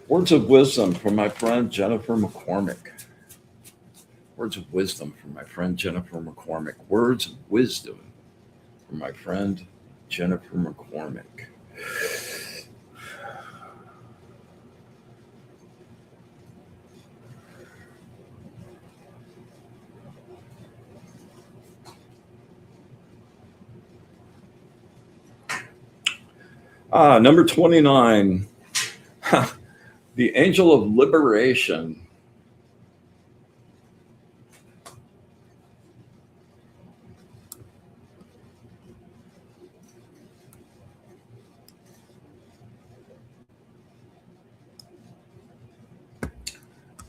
Words of wisdom from my friend Jennifer McCormick. Words of wisdom from my friend Jennifer McCormick. Words of wisdom from my friend Jennifer McCormick. Number 29. The angel of liberation.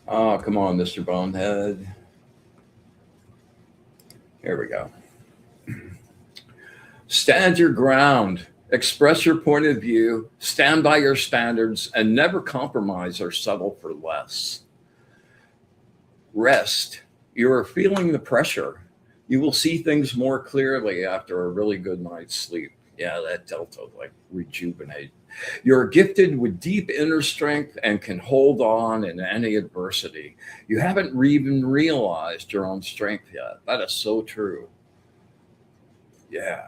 Oh, come on, Mr. Bonehead. Here we go. Stand your ground. Express your point of view. Stand by your standards and never compromise or settle for less. Rest. You are feeling the pressure. You will see things more clearly after a really good night's sleep. Yeah, that delta, like rejuvenate. You're gifted with deep inner strength and can hold on in any adversity. You haven't even realized your own strength yet. That is so true. Yeah.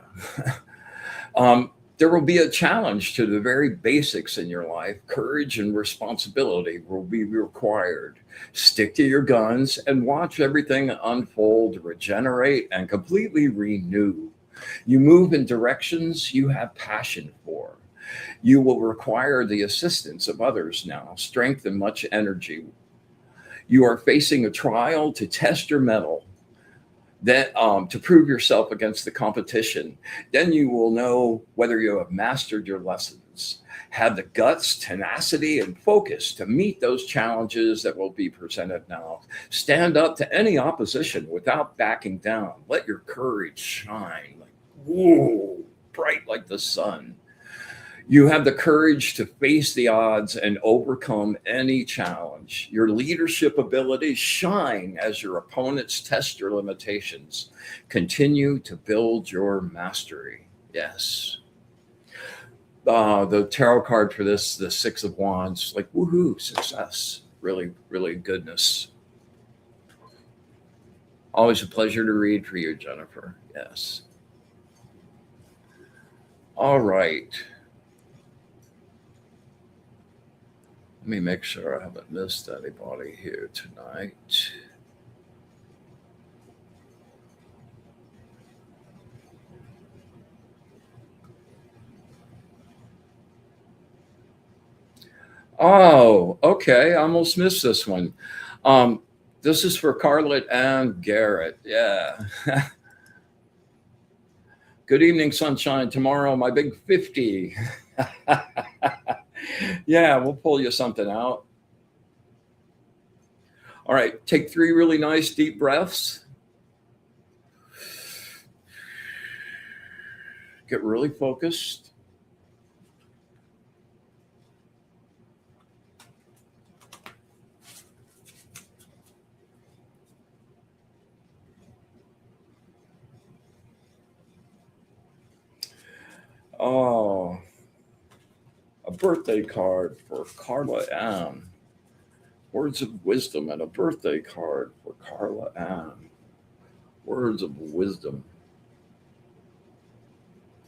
There will be a challenge to the very basics in your life. Courage and responsibility will be required. Stick to your guns and watch everything unfold, regenerate, and completely renew. You move in directions you have passion for. You will require the assistance of others now, strength and much energy. You are facing a trial to test your mettle, that to prove yourself against the competition. Then you will know whether you have mastered your lessons. Have the guts, tenacity, and focus to meet those challenges that will be presented now. Stand up to any opposition without backing down. Let your courage shine like, whoa, bright like the sun. You have the courage to face the odds and overcome any challenge. Your leadership abilities shine as your opponents test your limitations. Continue to build your mastery. Yes. The tarot card for this, the Six of Wands, like woohoo, success. Really, really goodness. Always a pleasure to read for you, Jennifer. Yes. All right. Let me make sure I haven't missed anybody here tonight. Oh, okay. I almost missed this one. Um, this is for Carlet and Garrett. Yeah. Good evening, sunshine. Tomorrow, my big 50. Yeah, we'll pull you something out. All right. Take 3 really nice deep breaths. Get really focused. Oh, a birthday card for Carla Ann. Words of wisdom and a birthday card for Carla Ann. Words of wisdom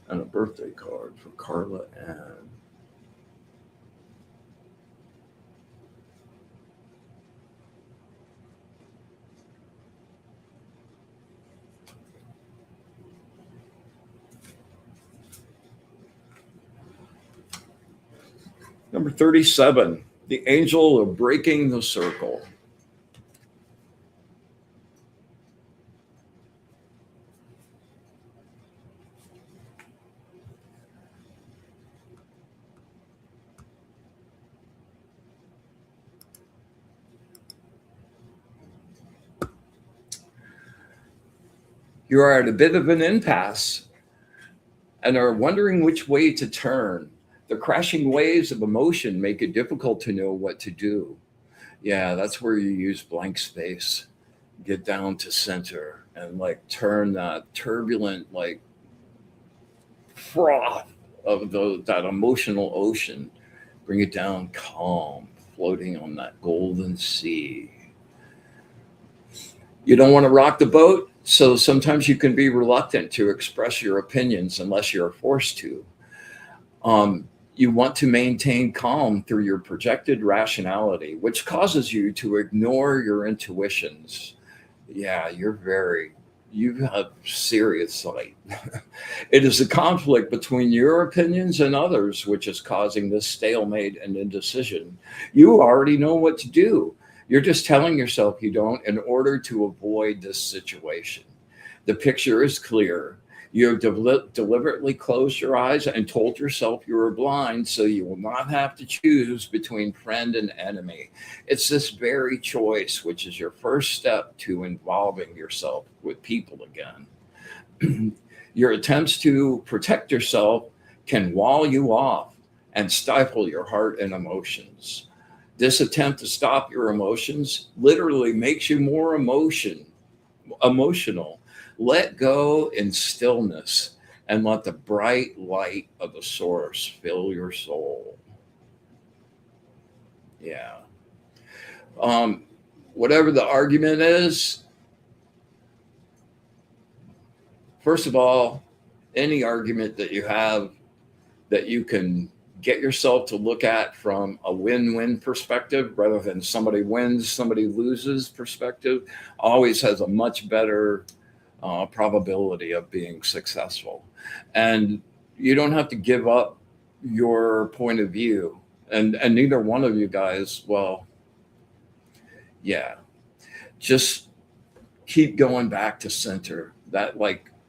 and a birthday card for Carla Ann. Number 37, the angel of breaking the circle. You are at a bit of an impasse and are wondering which way to turn. The crashing waves of emotion make it difficult to know what to do. Yeah, that's where you use blank space. Get down to center and like turn that turbulent, like froth that emotional ocean. Bring it down calm, floating on that golden sea. You don't want to rock the boat, so sometimes you can be reluctant to express your opinions unless you're forced to. You want to maintain calm through your projected rationality, which causes you to ignore your intuitions. Yeah, you have serious sight. It is the conflict between your opinions and others which is causing this stalemate and indecision. You already know what to do. You're just telling yourself you don't in order to avoid this situation. The picture is clear. You have deliberately closed your eyes and told yourself you were blind so you will not have to choose between friend and enemy. It's this very choice which is your first step to involving yourself with people again. Your attempts to protect yourself can wall you off and stifle your heart and emotions. This attempt to stop your emotions literally makes you more emotional. Let go in stillness and let the bright light of the source fill your soul. Yeah. Um, Whatever the argument is, first of all, any argument that you have that you can get yourself to look at from a win-win perspective rather than somebody wins, somebody loses perspective always has a much better probability of being successful. And you don't have to give up your point of view. And neither one of you guys, well, yeah, just keep going back to center.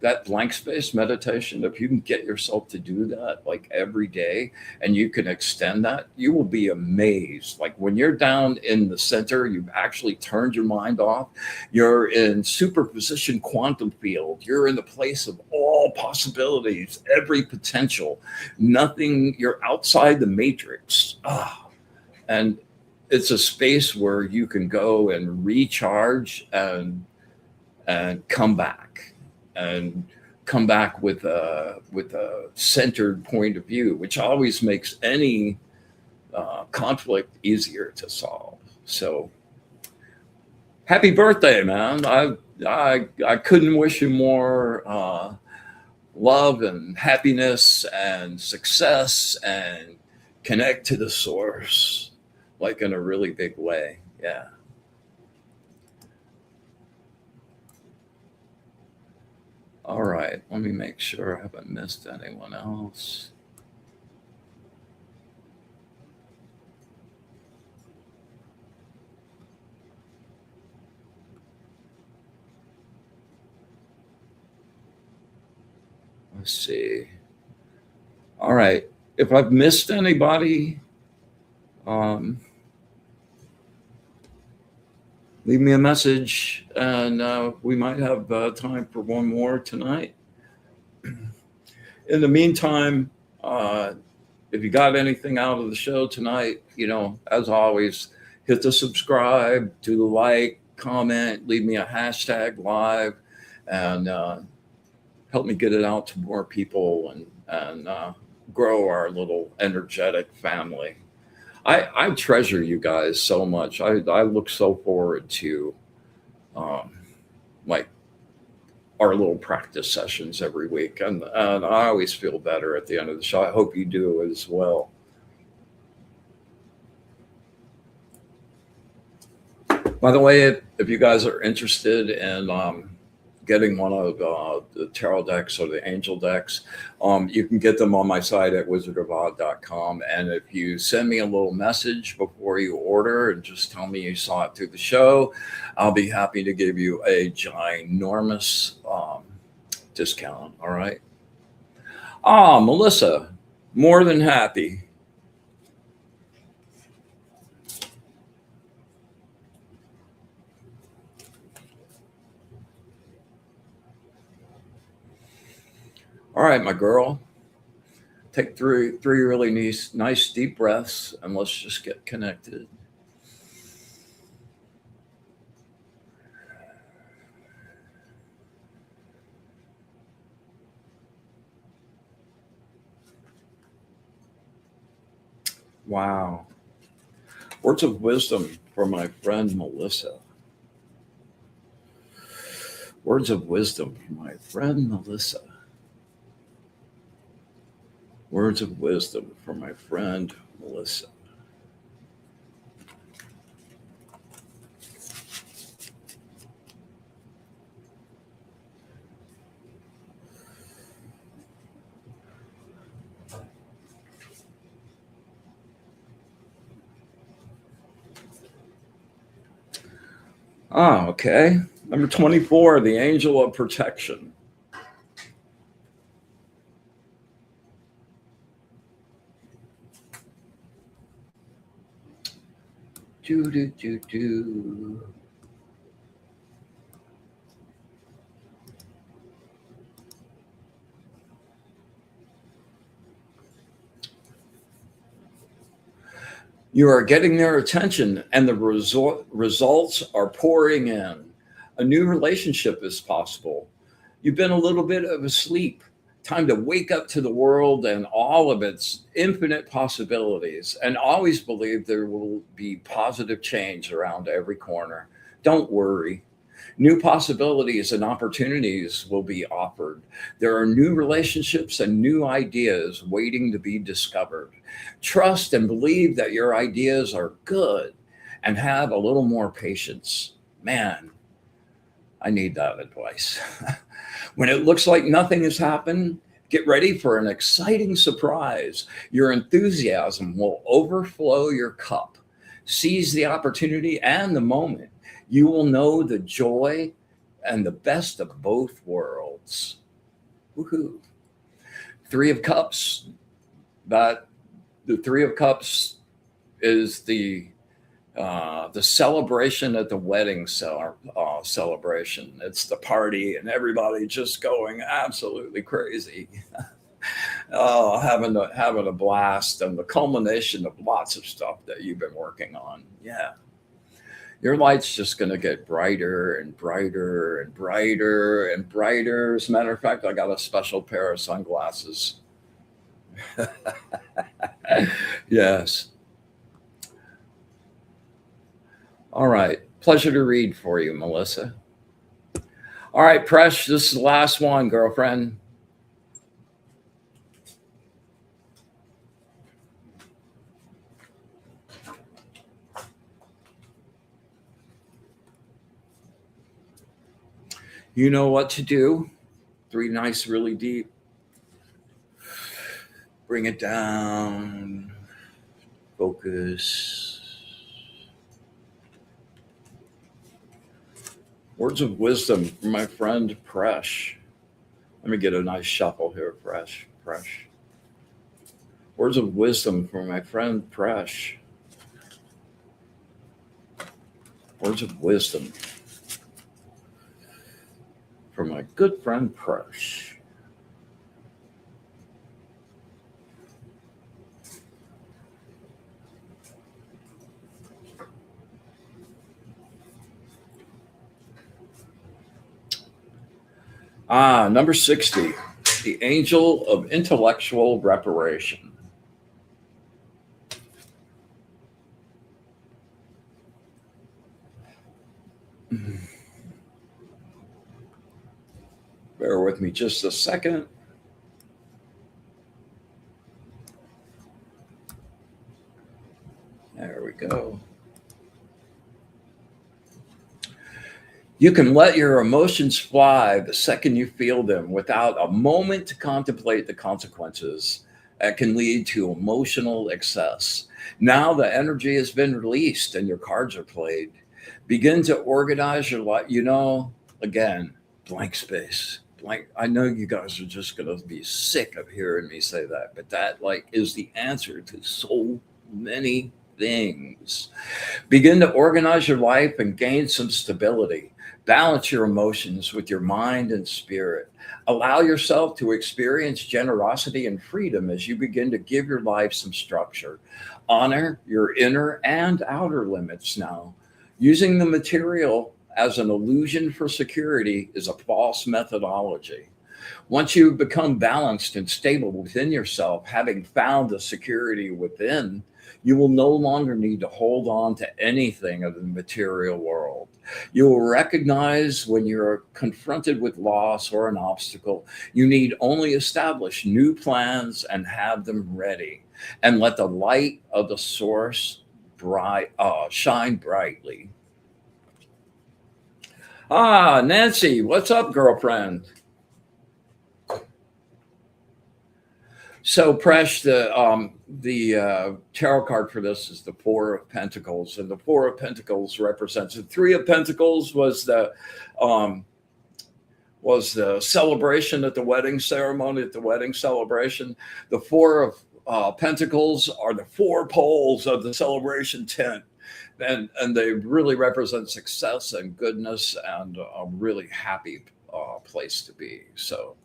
That blank space meditation, if you can get yourself to do that like every day and you can extend that, you will be amazed. Like when you're down in the center, you've actually turned your mind off. You're in superposition quantum field. You're in the place of all possibilities, every potential, nothing, you're outside the matrix. And it's a space where you can go and recharge and and come back with a centered point of view, which always makes any conflict easier to solve. So, happy birthday, man! I couldn't wish you more love and happiness and success and connect to the source, like in a really big way. Yeah. All right, let me make sure I haven't missed anyone else. Let's see. All right, if I've missed anybody, um, leave me a message, and we might have time for one more tonight. In the meantime, if you got anything out of the show tonight, as always, hit the subscribe, do the like, comment, leave me a hashtag live, and help me get it out to more people and grow our little energetic family. I treasure you guys so much. I look so forward to um, like our little practice sessions every week, and I always feel better at the end of the show. I hope you do as well. By the way, if you guys are interested in getting one of the tarot decks or the angel decks, you can get them on my site at wizardofod.com. And if you send me a little message before you order and just tell me you saw it through the show, I'll be happy to give you a ginormous discount. All right. Melissa, more than happy. All right, my girl. Take three really nice deep breaths, and let's just get connected. Wow. Words of wisdom from my friend Melissa. Words of wisdom from my friend Melissa. Words of wisdom from my friend Melissa. Ah, okay. Number 24, the angel of protection. Do, do, do, do. You are getting their attention, and the results are pouring in. A new relationship is possible. You've been a little bit of asleep. Time to wake up to the world and all of its infinite possibilities, and always believe there will be positive change around every corner. Don't worry. New possibilities and opportunities will be offered. There are new relationships and new ideas waiting to be discovered. Trust and believe that your ideas are good and have a little more patience. Man, I need that advice. When it looks like nothing has happened, get ready for an exciting surprise. Your enthusiasm will overflow your cup. Seize the opportunity and the moment. You will know the joy and the best of both worlds. Woohoo. Three of Cups. That the Three of Cups is the celebration at the wedding celebration. It's the party and everybody just going absolutely crazy. Oh, having a blast and the culmination of lots of stuff that you've been working on. Yeah. Your light's just going to get brighter and brighter and brighter and brighter. As a matter of fact, I got a special pair of sunglasses. Yes. All right. Pleasure to read for you, Melissa. All right, Presh, this is the last one, girlfriend. You know what to do. Three nice, really deep. Bring it down. Focus. Words of wisdom from my friend Presh. Let me get a nice shuffle here, Presh. Words of wisdom from my friend Presh. Words of wisdom from my good friend Presh. Number 60, the angel of intellectual reparation. Bear with me just a second. There we go. You can let your emotions fly the second you feel them without a moment to contemplate the consequences that can lead to emotional excess. Now the energy has been released and your cards are played. Begin to organize your life. Again, blank space. Blank. I know you guys are just going to be sick of hearing me say that, but that is the answer to so many things. Begin to organize your life and gain some stability. Balance your emotions with your mind and spirit. Allow yourself to experience generosity and freedom as you begin to give your life some structure. Honor your inner and outer limits now. Using the material as an illusion for security is a false methodology. Once you become balanced and stable within yourself, having found the security within, you will no longer need to hold on to anything of the material world. You will recognize when you're confronted with loss or an obstacle, you need only establish new plans and have them ready, and let the light of the source shine brightly. Ah, Nancy, what's up, girlfriend? So, Presh, the tarot card for this is the Four of Pentacles, and the Four of Pentacles represents the Three of Pentacles um, was the celebration at the wedding ceremony, at the wedding celebration. The Four of Pentacles are the four poles of the celebration tent, and they really represent success and goodness and a really happy place to be. So,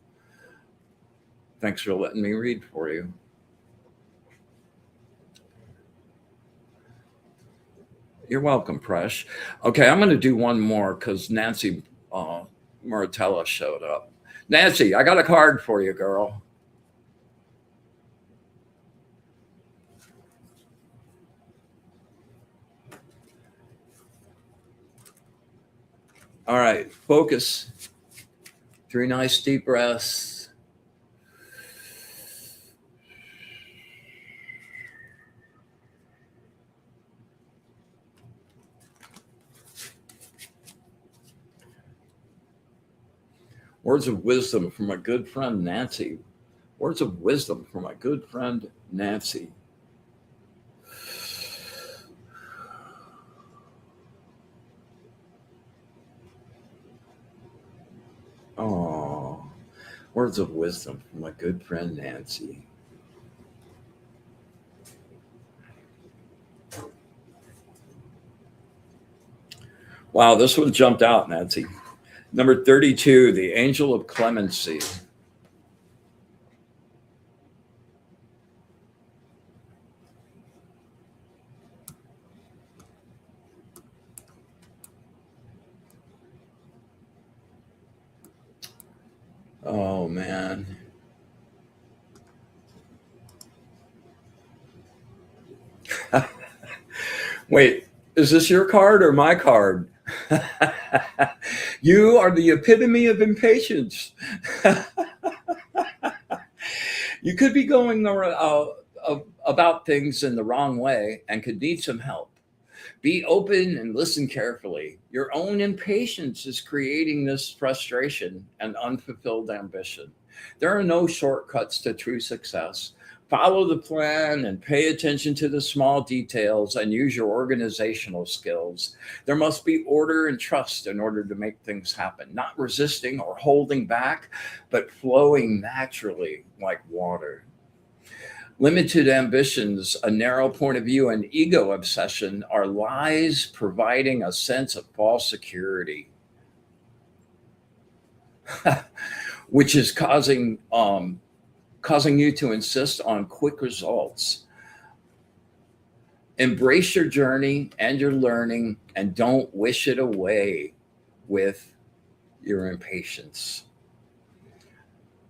thanks for letting me read for you. You're welcome, Presh. Okay, I'm going to do one more because Nancy Muratella showed up. Nancy, I got a card for you, girl. All right, focus. 3 nice deep breaths. Words of wisdom from my good friend Nancy. Words of wisdom from my good friend Nancy. Oh, words of wisdom from my good friend Nancy. Wow, this one jumped out, Nancy. Number 32, the angel of clemency. Oh, man. Wait, is this your card or my card? You are the epitome of impatience. You could be going about things in the wrong way and could need some help. Be open and listen carefully. Your own impatience is creating this frustration and unfulfilled ambition. There are no shortcuts to true success. Follow the plan and pay attention to the small details and use your organizational skills. There must be order and trust in order to make things happen, not resisting or holding back, but flowing naturally like water. Limited ambitions, a narrow point of view, and ego obsession are lies providing a sense of false security, which is causing you to insist on quick results. Embrace your journey and your learning, and don't wish it away with your impatience.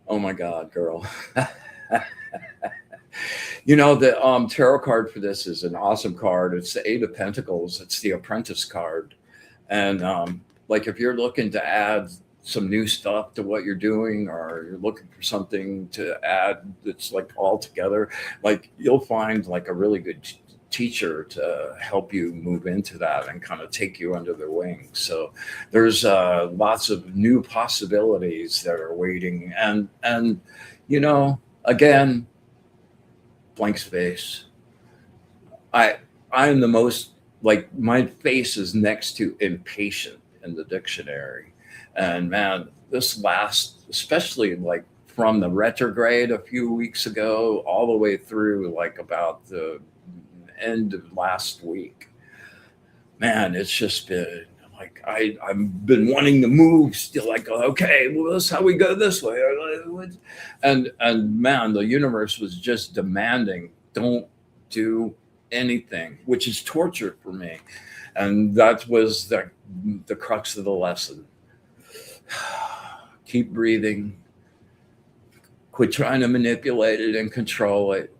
Oh my God, girl. You know, the tarot card for this is an awesome card. It's the Eight of Pentacles. It's the Apprentice card. And like if you're looking to add some new stuff to what you're doing, or you're looking for something to add that's like all together, like you'll find like a really good teacher to help you move into that and kind of take you under their wing. So there's lots of new possibilities that are waiting. And you know, again, blank space. I am the most, like, my face is next to impatient in the dictionary. And man, this last, especially like from the retrograde a few weeks ago all the way through like about the end of last week, man, it's just been like I've been wanting to move still, like, okay, well, this is how we go this way. And man, the universe was just demanding, don't do anything, which is torture for me. And that was the crux of the lesson. Keep breathing, Quit trying to manipulate it and control it,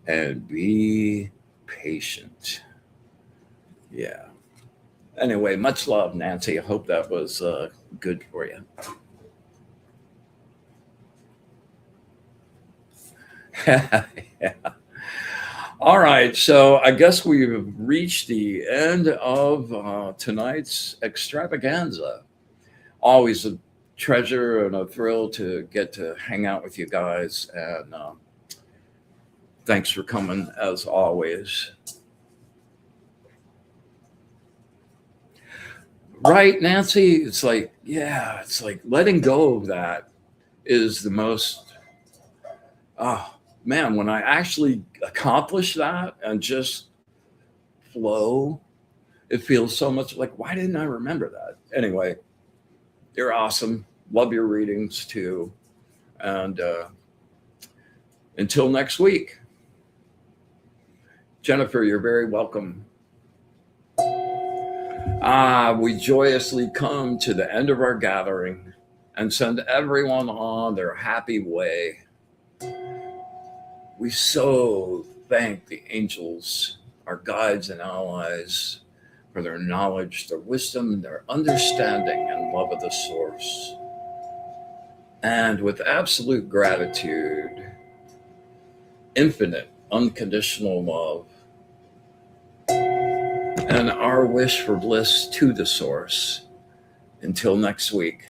and be patient. Yeah. Anyway, much love, Nancy. I hope that was good for you. Yeah. All right. So I guess we've reached the end of tonight's extravaganza. Always a treasure and a thrill to get to hang out with you guys. And thanks for coming as always. Right, Nancy? It's like, yeah, it's like letting go of that is the most, oh man, when I actually accomplish that and just flow, it feels so much like, why didn't I remember that? Anyway, you're awesome. Love your readings too. And until next week, Jennifer, you're very welcome. We joyously come to the end of our gathering and send everyone on their happy way. We so thank the angels, our guides and allies, for their knowledge, their wisdom, their understanding and love of the source. And with absolute gratitude, infinite, unconditional love, and our wish for bliss to the source. Until next week.